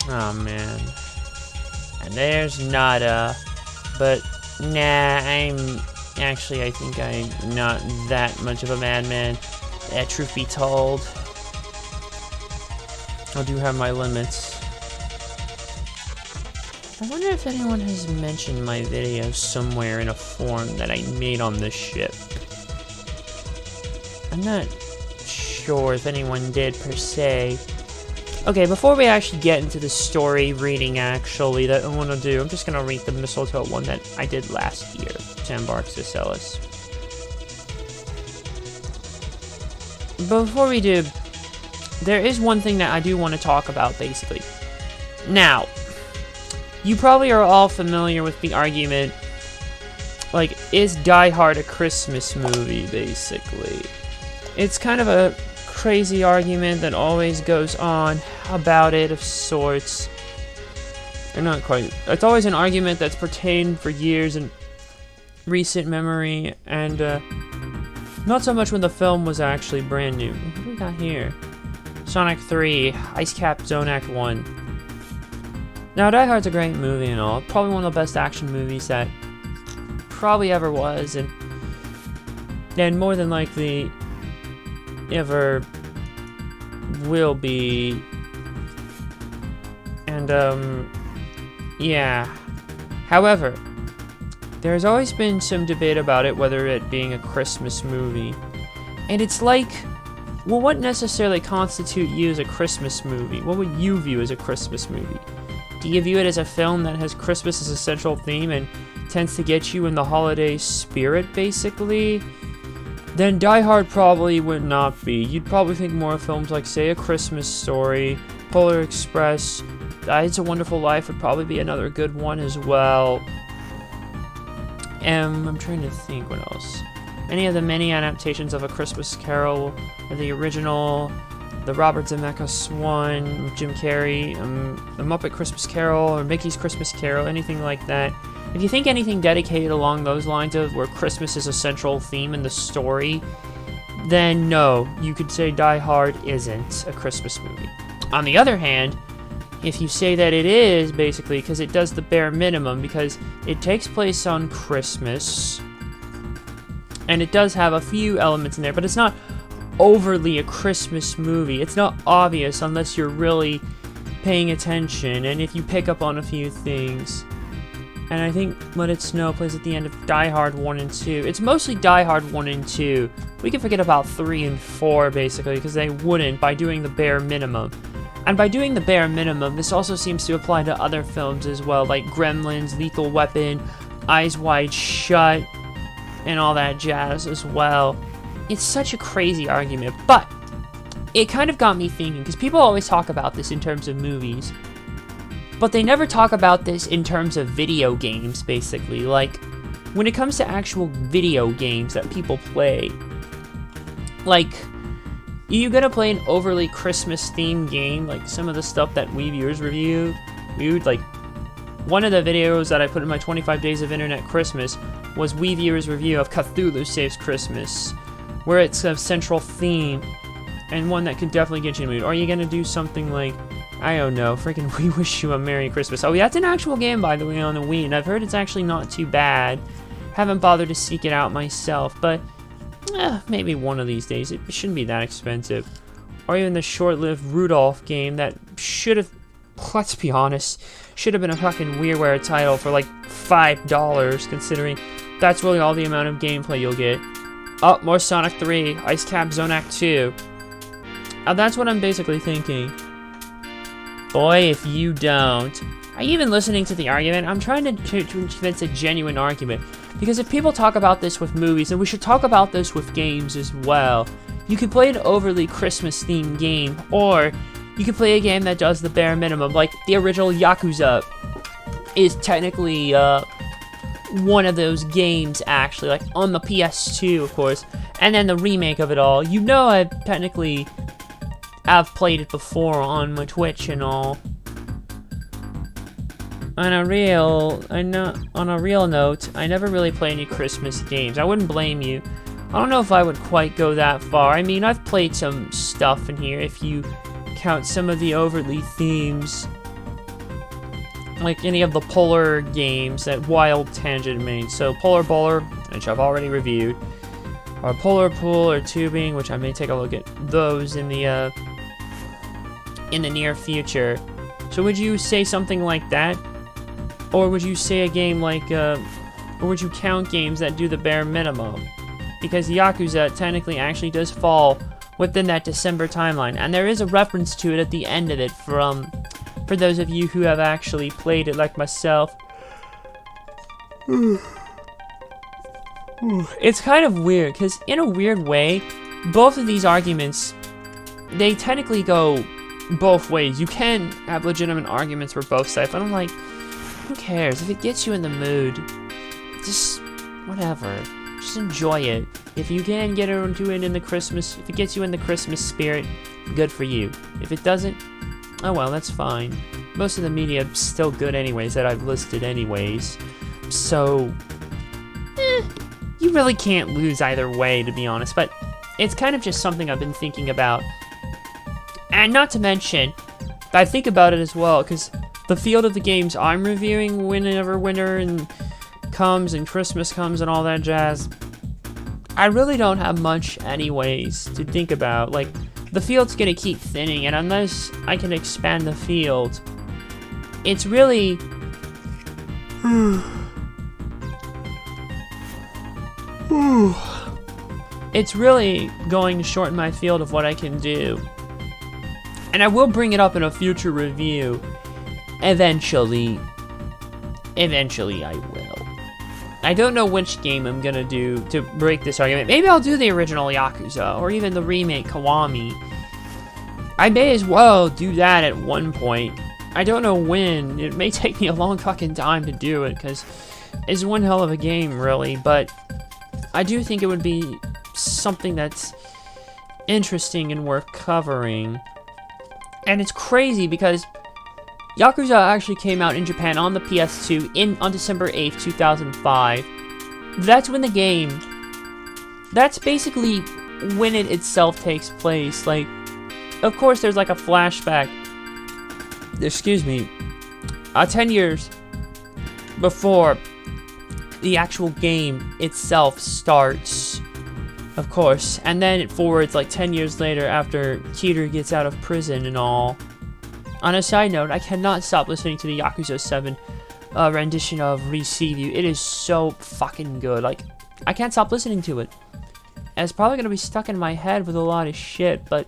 Oh man. And there's Nada. But nah, I think I'm not that much of a madman. Truth be told. I do have my limits. I wonder if anyone has mentioned my video somewhere in a form that I made on this ship. I'm not sure if anyone did per se. Okay, before we actually get into the story reading actually that I want to do, I'm just going to read the Mistletoe one that I did last year, Sambarks Ellis. But before we do, there is one thing that I do want to talk about, basically. Now, you probably are all familiar with the argument, like, is Die Hard a Christmas movie, basically? It's kind of a crazy argument that always goes on about it of sorts. Or not quite. It's always an argument that's pertained for years in recent memory, and not so much when the film was actually brand new. What do we got here? Sonic 3, Ice Cap Zone Act 1. Now, Die Hard's a great movie and all. Probably one of the best action movies that probably ever was, and more than likely ever will be. And, yeah. However, there's always been some debate about it, whether it being a Christmas movie. And it's like, well, what necessarily constitutes you as a Christmas movie? What would you view as a Christmas movie? Do you view it as a film that has Christmas as a central theme and tends to get you in the holiday spirit, basically? Then Die Hard probably would not be. You'd probably think more of films like, say, A Christmas Story, Polar Express, It's a Wonderful Life would probably be another good one as well. I'm trying to think what else. Any of the many adaptations of A Christmas Carol, the original, the Robert Zemeckis one, Jim Carrey, the Muppet Christmas Carol, or Mickey's Christmas Carol, anything like that. If you think anything dedicated along those lines of where Christmas is a central theme in the story, then no, you could say Die Hard isn't a Christmas movie. On the other hand, if you say that it is, basically, because it does the bare minimum, because it takes place on Christmas, and it does have a few elements in there, but it's not overly a Christmas movie. It's not obvious unless you're really paying attention, and if you pick up on a few things. And I think Let It Snow plays at the end of Die Hard 1 and 2. It's mostly Die Hard 1 and 2. We can forget about 3 and 4, basically, because they wouldn't by doing the bare minimum. And by doing the bare minimum, this also seems to apply to other films as well, like Gremlins, Lethal Weapon, Eyes Wide Shut, and all that jazz as well. It's such a crazy argument, but it kind of got me thinking, because people always talk about this in terms of movies, but they never talk about this in terms of video games, basically. Like, when it comes to actual video games that people play, like, are you gonna play an overly Christmas-themed game, like some of the stuff that Wii Viewers reviewed? Like, one of the videos that I put in my 25 Days of Internet Christmas was Wii Viewers' review of Cthulhu Saves Christmas, where it's a central theme, and one that could definitely get you in the mood. Or are you gonna do something like, I don't know, freaking We Wish You a Merry Christmas? Oh, yeah, that's an actual game, by the way, on the Wii, and I've heard it's actually not too bad. Haven't bothered to seek it out myself, but maybe one of these days. It shouldn't be that expensive. Or even the short-lived Rudolph game that should have, let's be honest, should have been a fucking WiiWare title for like $5, considering that's really all the amount of gameplay you'll get. Oh, more Sonic 3, Ice Cap Zone Act 2. That's what I'm basically thinking. Boy, if you don't. Are you even listening to the argument? I'm trying to convince a genuine argument. Because if people talk about this with movies, then we should talk about this with games as well. You can play an overly Christmas-themed game, or you can play a game that does the bare minimum, like the original Yakuza is technically one of those games, actually, like on the PS2, of course, and then the remake of it all. You know, I've played it before on my Twitch and all. On a real note, I never really play any Christmas games. I wouldn't blame you. I don't know if I would quite go that far. I mean, I've played some stuff in here if you count some of the overtly themes, like any of the Polar games that Wild Tangent made. So Polar Bowler, which I've already reviewed, or Polar Pool or Tubing, which I may take a look at those in the near future. So would you say something like that? Or would you say a game like, or would you count games that do the bare minimum? Because Yakuza technically actually does fall within that December timeline, and there is a reference to it at the end of it for those of you who have actually played it like myself. It's kind of weird, because in a weird way, both of these arguments, they technically go both ways. You can have legitimate arguments for both sides, but I'm like, who cares? If it gets you in the mood, just whatever. Just enjoy it. If you can get into it in the Christmas, if it gets you in the Christmas spirit, good for you. If it doesn't, oh well, that's fine. Most of the media is still good anyways that I've listed anyways. So, you really can't lose either way, to be honest. But it's kind of just something I've been thinking about And not to mention, I think about it as well, because the field of the games I'm reviewing whenever winter and comes and Christmas comes and all that jazz, I really don't have much anyways to think about. Like, the field's gonna keep thinning, and unless I can expand the field, it's really... it's really going to shorten my field of what I can do. And I will bring it up in a future review. Eventually. Eventually I will. I don't know which game I'm gonna do to break this argument. Maybe I'll do the original Yakuza, or even the remake Kiwami. I may as well do that at one point. I don't know when. It may take me a long fucking time to do it, because it's one hell of a game, really. But I do think it would be something that's interesting and worth covering. And it's crazy because Yakuza actually came out in Japan on the PS2 on December 8th, 2005. That's when the game... That's basically when it itself takes place. Like, of course there's like a flashback. Excuse me. 10 years before the actual game itself starts. Of course. And then it forwards like 10 years later after Kiryu gets out of prison and all. On a side note, I cannot stop listening to the Yakuza 7 rendition of Receive You. It is so fucking good. Like, I can't stop listening to it. And it's probably going to be stuck in my head with a lot of shit, but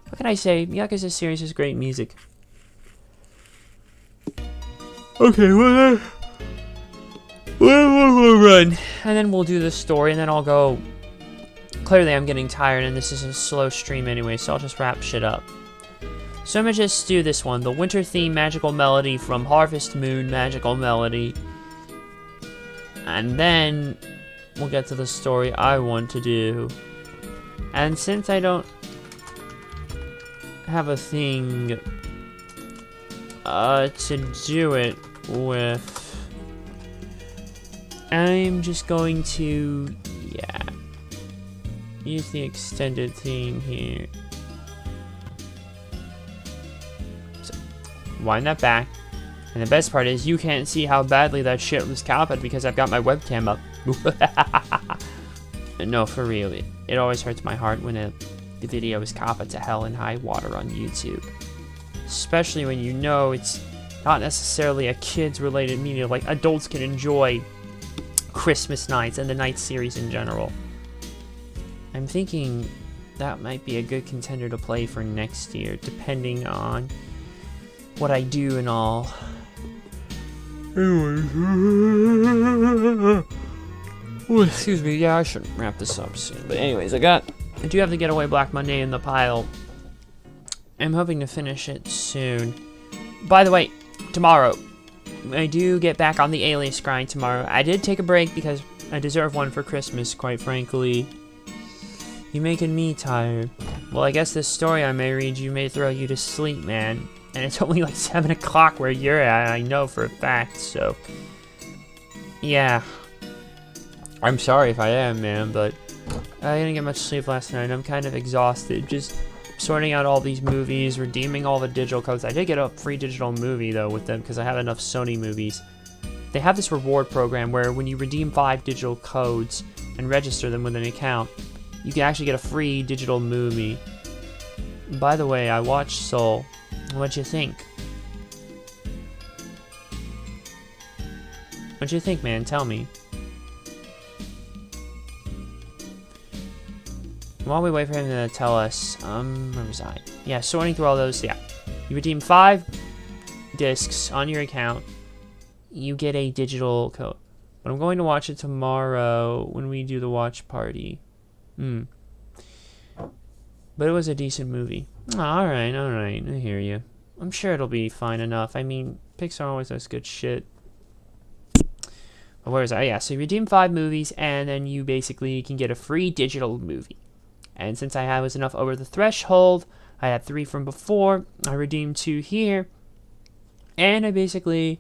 what can I say? Yakuza series is great music. Okay, well, we'll run. And then we'll do the story, and then I'll go... Clearly, I'm getting tired, and this is a slow stream anyway, so I'll just wrap shit up. So I'm gonna just do this one, the winter theme magical melody from Harvest Moon Magical Melody. And then we'll get to the story I want to do. And since I don't have a thing to do it with, I'm just going to, yeah, use the extended theme here. Wind that back, and the best part is you can't see how badly that shit was copied because I've got my webcam up. No, for real, it always hurts my heart when the video is copied to hell and high water on YouTube, especially when you know it's not necessarily a kids related media, like adults can enjoy Christmas nights and the night series in general. I'm thinking that might be a good contender to play for next year, depending on what I do and all. Anyways. Oh, excuse me, yeah, I should wrap this up soon. But anyways, I do have the Getaway Black Monday in the pile. I'm hoping to finish it soon. By the way, tomorrow, I do get back on the Alias grind tomorrow. I did take a break because I deserve one for Christmas, quite frankly. You're making me tired. Well, I guess this story I may read you may throw you to sleep, man. And it's only like 7 o'clock where you're at, I know for a fact, so... Yeah. I'm sorry if I am, man, but... I didn't get much sleep last night. I'm kind of exhausted. Just sorting out all these movies, redeeming all the digital codes. I did get a free digital movie, though, with them, because I have enough Sony movies. They have this reward program where when you redeem 5 digital codes and register them with an account, you can actually get a free digital movie. By the way, I watched Soul. What'd you think? What'd you think, man? Tell me. While we wait for him to tell us, where was I? Yeah, sorting through all those, yeah. You redeem 5 discs on your account, you get a digital code. But I'm going to watch it tomorrow when we do the watch party. But it was a decent movie. Alright, I hear you. I'm sure it'll be fine enough. I mean, Pixar always does good shit. But where is that? Yeah, so you redeem 5 movies, and then you basically can get a free digital movie. And since I was enough over the threshold, I had 3 from before, I redeemed 2 here, and I basically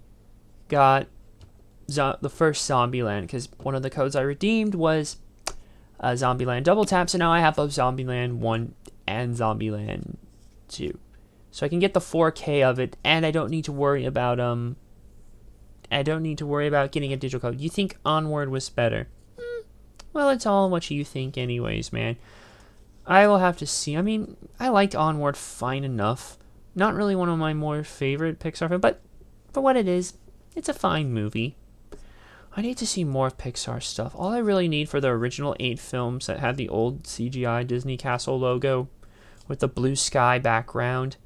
got the first Zombieland, because one of the codes I redeemed was Zombieland Double Tap, so now I have both Zombieland 1 and Zombieland too. So I can get the 4K of it, and I don't need to worry about getting a digital copy. You think Onward was better? Well, it's all what you think anyways, man. I will have to see. I mean, I liked Onward fine enough. Not really one of my more favorite Pixar films, but for what it is, it's a fine movie. I need to see more of Pixar stuff. All I really need for the original 8 films that had the old CGI Disney Castle logo with the blue sky background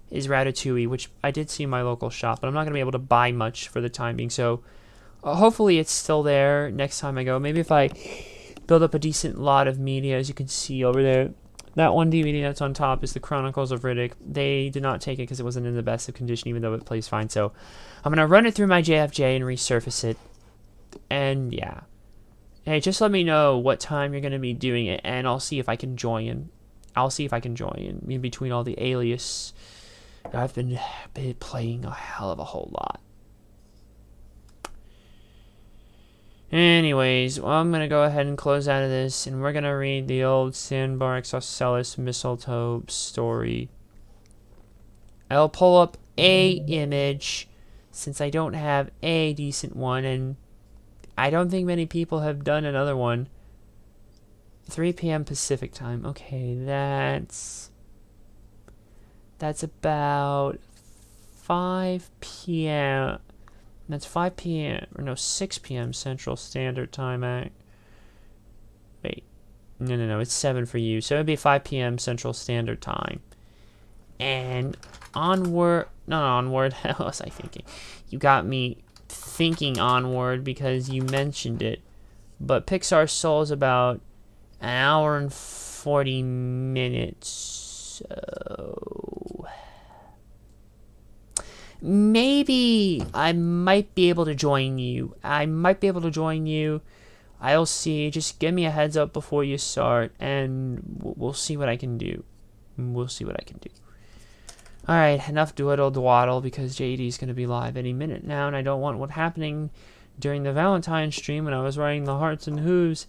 is Ratatouille, which I did see in my local shop, but I'm not going to be able to buy much for the time being. So hopefully it's still there next time I go. Maybe if I build up a decent lot of media, as you can see over there. That one DVD that's on top is the Chronicles of Riddick. They did not take it because it wasn't in the best of condition, even though it plays fine. So I'm going to run it through my JFJ and resurface it. And yeah. Hey, just let me know what time you're going to be doing it, and I'll see if I can join. I'll see if I can join in between all the Alias. I've been playing a hell of a whole lot. Anyways, well, I'm going to go ahead and close out of this, and we're going to read the old Sandbar Exocelis Mistletoe story. I'll pull up a image, since I don't have a decent one, and I don't think many people have done another one. 3 p.m. Pacific time. Okay, that's about 5 p.m. That's 5 p.m. or no, 6 p.m. Central Standard Time. Wait, no, it's 7 for you. So it'd be 5 p.m. Central Standard Time. And Onward, not Onward. What was I thinking? You got me thinking Onward because you mentioned it. But Pixar Soul is about an hour and 40 minutes. So maybe I might be able to join you. I'll see. Just give me a heads up before you start, and we'll see what I can do. Alright, enough dwaddle dwaddle, because JD's going to be live any minute now, and I don't want what happening during the Valentine stream when I was writing the Hearts and Hooves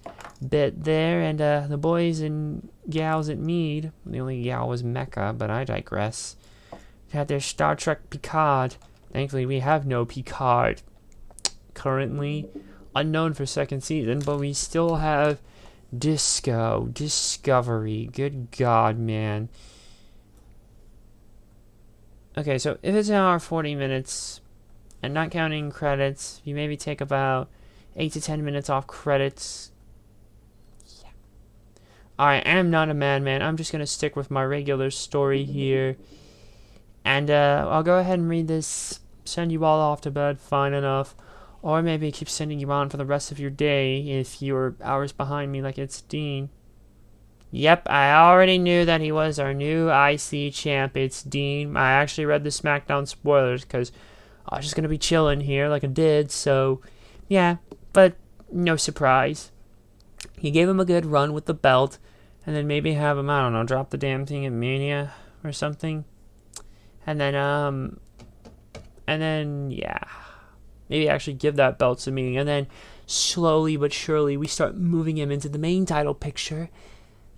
bit there, and the boys and gals at Mead, the only gal was Mecca, but I digress, had their Star Trek Picard. Thankfully, we have no Picard currently, unknown for 2nd season, but we still have Discovery. Good God, man. Okay, so if it's an hour 40 minutes, and not counting credits, you maybe take about 8 to 10 minutes off credits. Yeah. Alright, I am not a madman. I'm just going to stick with my regular story here. And I'll go ahead and read this, send you all off to bed, fine enough. Or maybe keep sending you on for the rest of your day if you're hours behind me like it's Dean. Yep, I already knew that he was our new IC champ. It's Dean. I actually read the SmackDown spoilers because I was just going to be chilling here like I did. So, yeah, but no surprise. He gave him a good run with the belt and then maybe have him, I don't know, drop the damn thing at Mania or something. And then, yeah, maybe actually give that belt to me. And then slowly but surely we start moving him into the main title picture.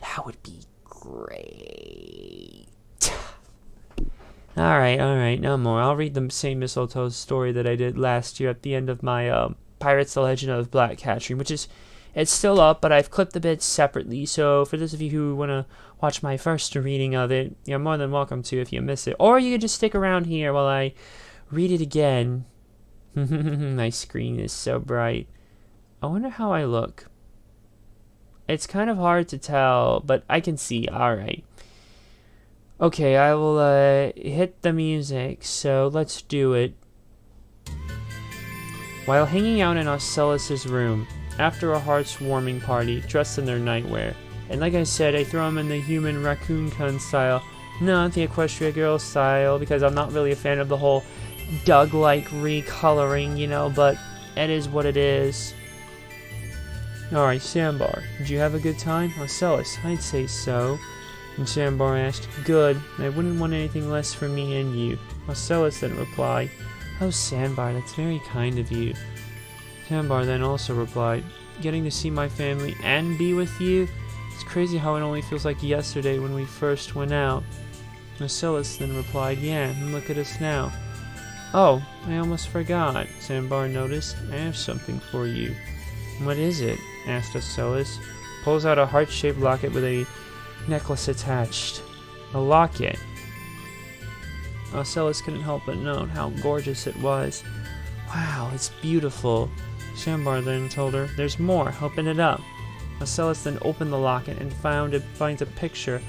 That would be great. Alright, no more. I'll read the same Mistletoe story that I did last year at the end of my Pirates the Legend of Black Cat stream, which is, it's still up, but I've clipped the bits separately, so for those of you who want to watch my first reading of it, you're more than welcome to if you miss it. Or you can just stick around here while I read it again. My screen is so bright. I wonder how I look. It's kind of hard to tell, but I can see. Alright. Okay, I will hit the music, so let's do it. While hanging out in Ocellus' room, after a hearts-warming party, dressed in their nightwear, and like I said, I throw them in the human raccoon cun style, not the Equestria Girl style, because I'm not really a fan of the whole Doug-like recoloring, you know, but it is what it is. Alright, Sandbar, did you have a good time? Ocellus, I'd say so. And Sandbar asked, good, I wouldn't want anything less for me and you. Ocellus then replied, oh Sandbar, that's very kind of you. Sandbar then also replied, getting to see my family and be with you? It's crazy how it only feels like yesterday when we first went out. Marcellus then replied, yeah, and look at us now. Oh, I almost forgot, Sandbar noticed. I have something for you. What is it? Asked Marcellus. Pulls out a heart-shaped locket with a necklace attached. A locket. Marcellus couldn't help but note how gorgeous it was. Wow, it's beautiful. Sandbar then told her, there's more, open it up. Marcellus then opened the locket and finds a picture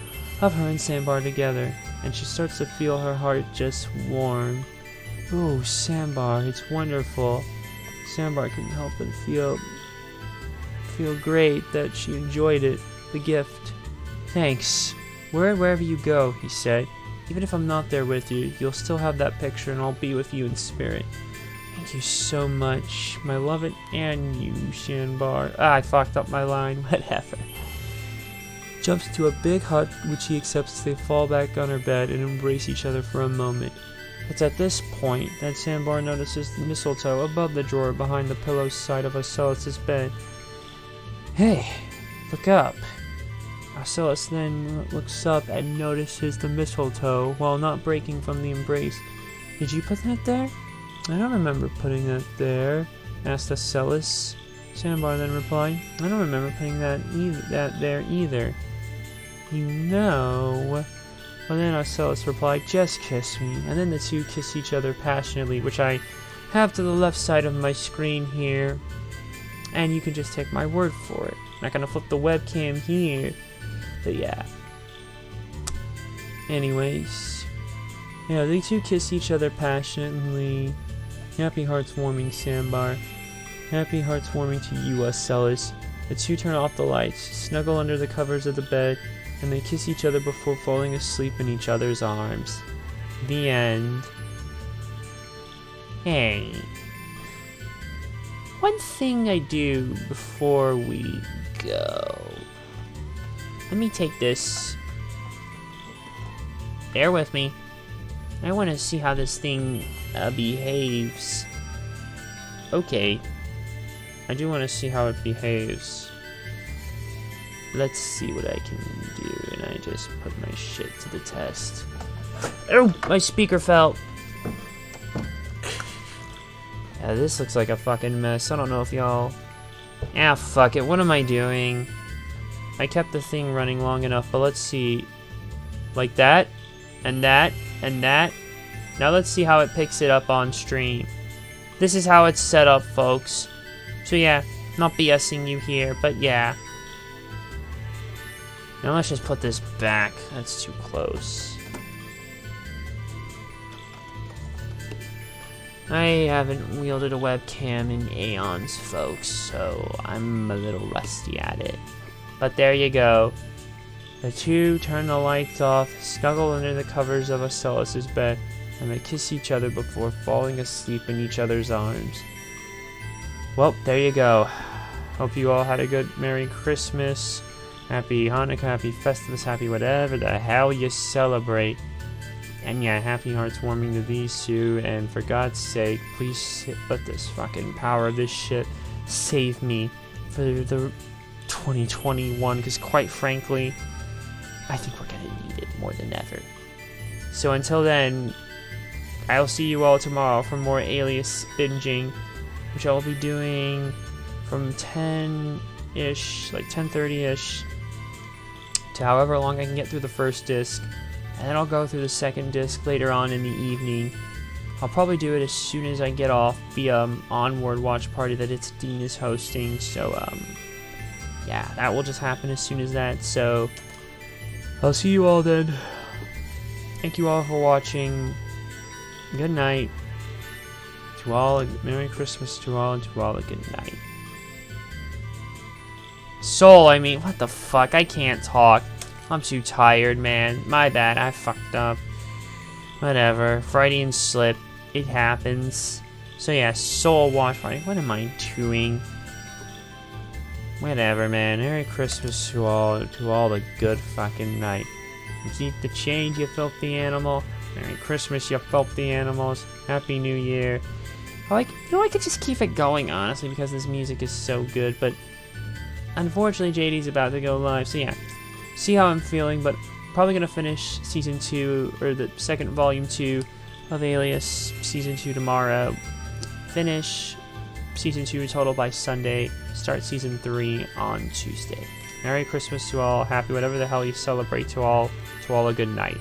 of her and Sandbar together, and she starts to feel her heart just warm. Oh, Sandbar, it's wonderful. Sandbar couldn't help but feel great that she enjoyed it, the gift. Thanks. Wherever you go, he said. Even if I'm not there with you, you'll still have that picture and I'll be with you in spirit. Thank you so much, my love it and you, Sandbar. I fucked up my line, whatever. Jumps to a big hug, which he accepts as they fall back on her bed and embrace each other for a moment. It's at this point that Sandbar notices the mistletoe above the drawer behind the pillow side of Marcellus's bed. Hey, look up. Marcellus then looks up and notices the mistletoe while not breaking from the embrace. Did you put that there? I don't remember putting that there, asked Marcellus. Sandbar then replied, I don't remember putting that there either. You know... Well, then Marcellus replied, just kiss me. And then the two kiss each other passionately, which I have to the left side of my screen here. And you can just take my word for it. I'm not gonna flip the webcam here. But yeah. Anyways. Yeah, they two kiss each other passionately. Happy hearts warming, Sandbar. Happy hearts warming to you, Marcellus. The two turn off the lights, snuggle under the covers of the bed, and they kiss each other before falling asleep in each other's arms. The end. Hey. One thing I do before we go. Let me take this. Bear with me. I want to see how this thing behaves. Okay. I do want to see how it behaves. Let's see what I can do. And I just put my shit to the test. Oh, my speaker fell. Yeah, this looks like a fucking mess. I don't know if y'all... Ah, fuck it. What am I doing? I kept the thing running long enough, but let's see. Like that, and that, and that. Now let's see how it picks it up on stream. This is how it's set up, folks. So yeah, not BSing you here, but yeah. Now let's just put this back. That's too close. I haven't wielded a webcam in aeons, folks, so I'm a little rusty at it. But there you go. The two turn the lights off, snuggle under the covers of Marcellus's bed, and they kiss each other before falling asleep in each other's arms. Well, there you go. Hope you all had a good Merry Christmas. Happy Hanukkah, happy Festivus, happy whatever the hell you celebrate. And yeah, happy hearts warming to these two, and for God's sake, please let this fucking power of this shit save me for the 2021, because quite frankly, I think we're gonna need it more than ever. So until then, I'll see you all tomorrow for more Alias binging, which I'll be doing from 10-ish, like 10:30-ish, to however long I can get through the first disc, and then I'll go through the second disc later on in the evening. I'll probably do it as soon as I get off the Onward watch party that It's Dean is hosting, so yeah, that will just happen as soon as that, so I'll see you all then. Thank you all for watching. Good night. To all, Merry Christmas to all, and to all a good night. Soul, I mean, what the fuck? I can't talk. I'm too tired, man. My bad, I fucked up. Whatever. Freudian slip. It happens. So yeah, Soul watch party. What am I doing? Whatever, man. Merry Christmas to all a good fucking night. And keep the change, you filthy animal. Merry Christmas, you filthy animals. Happy New Year. I could just keep it going, honestly, because this music is so good, but unfortunately, JD's about to go live, so yeah. See how I'm feeling, but probably gonna finish season 2 or the second volume 2 of Alias season 2 tomorrow. Finish season 2 total by Sunday. Start season 3 on Tuesday. Merry Christmas to all. Happy whatever the hell you celebrate to all. To all a good night.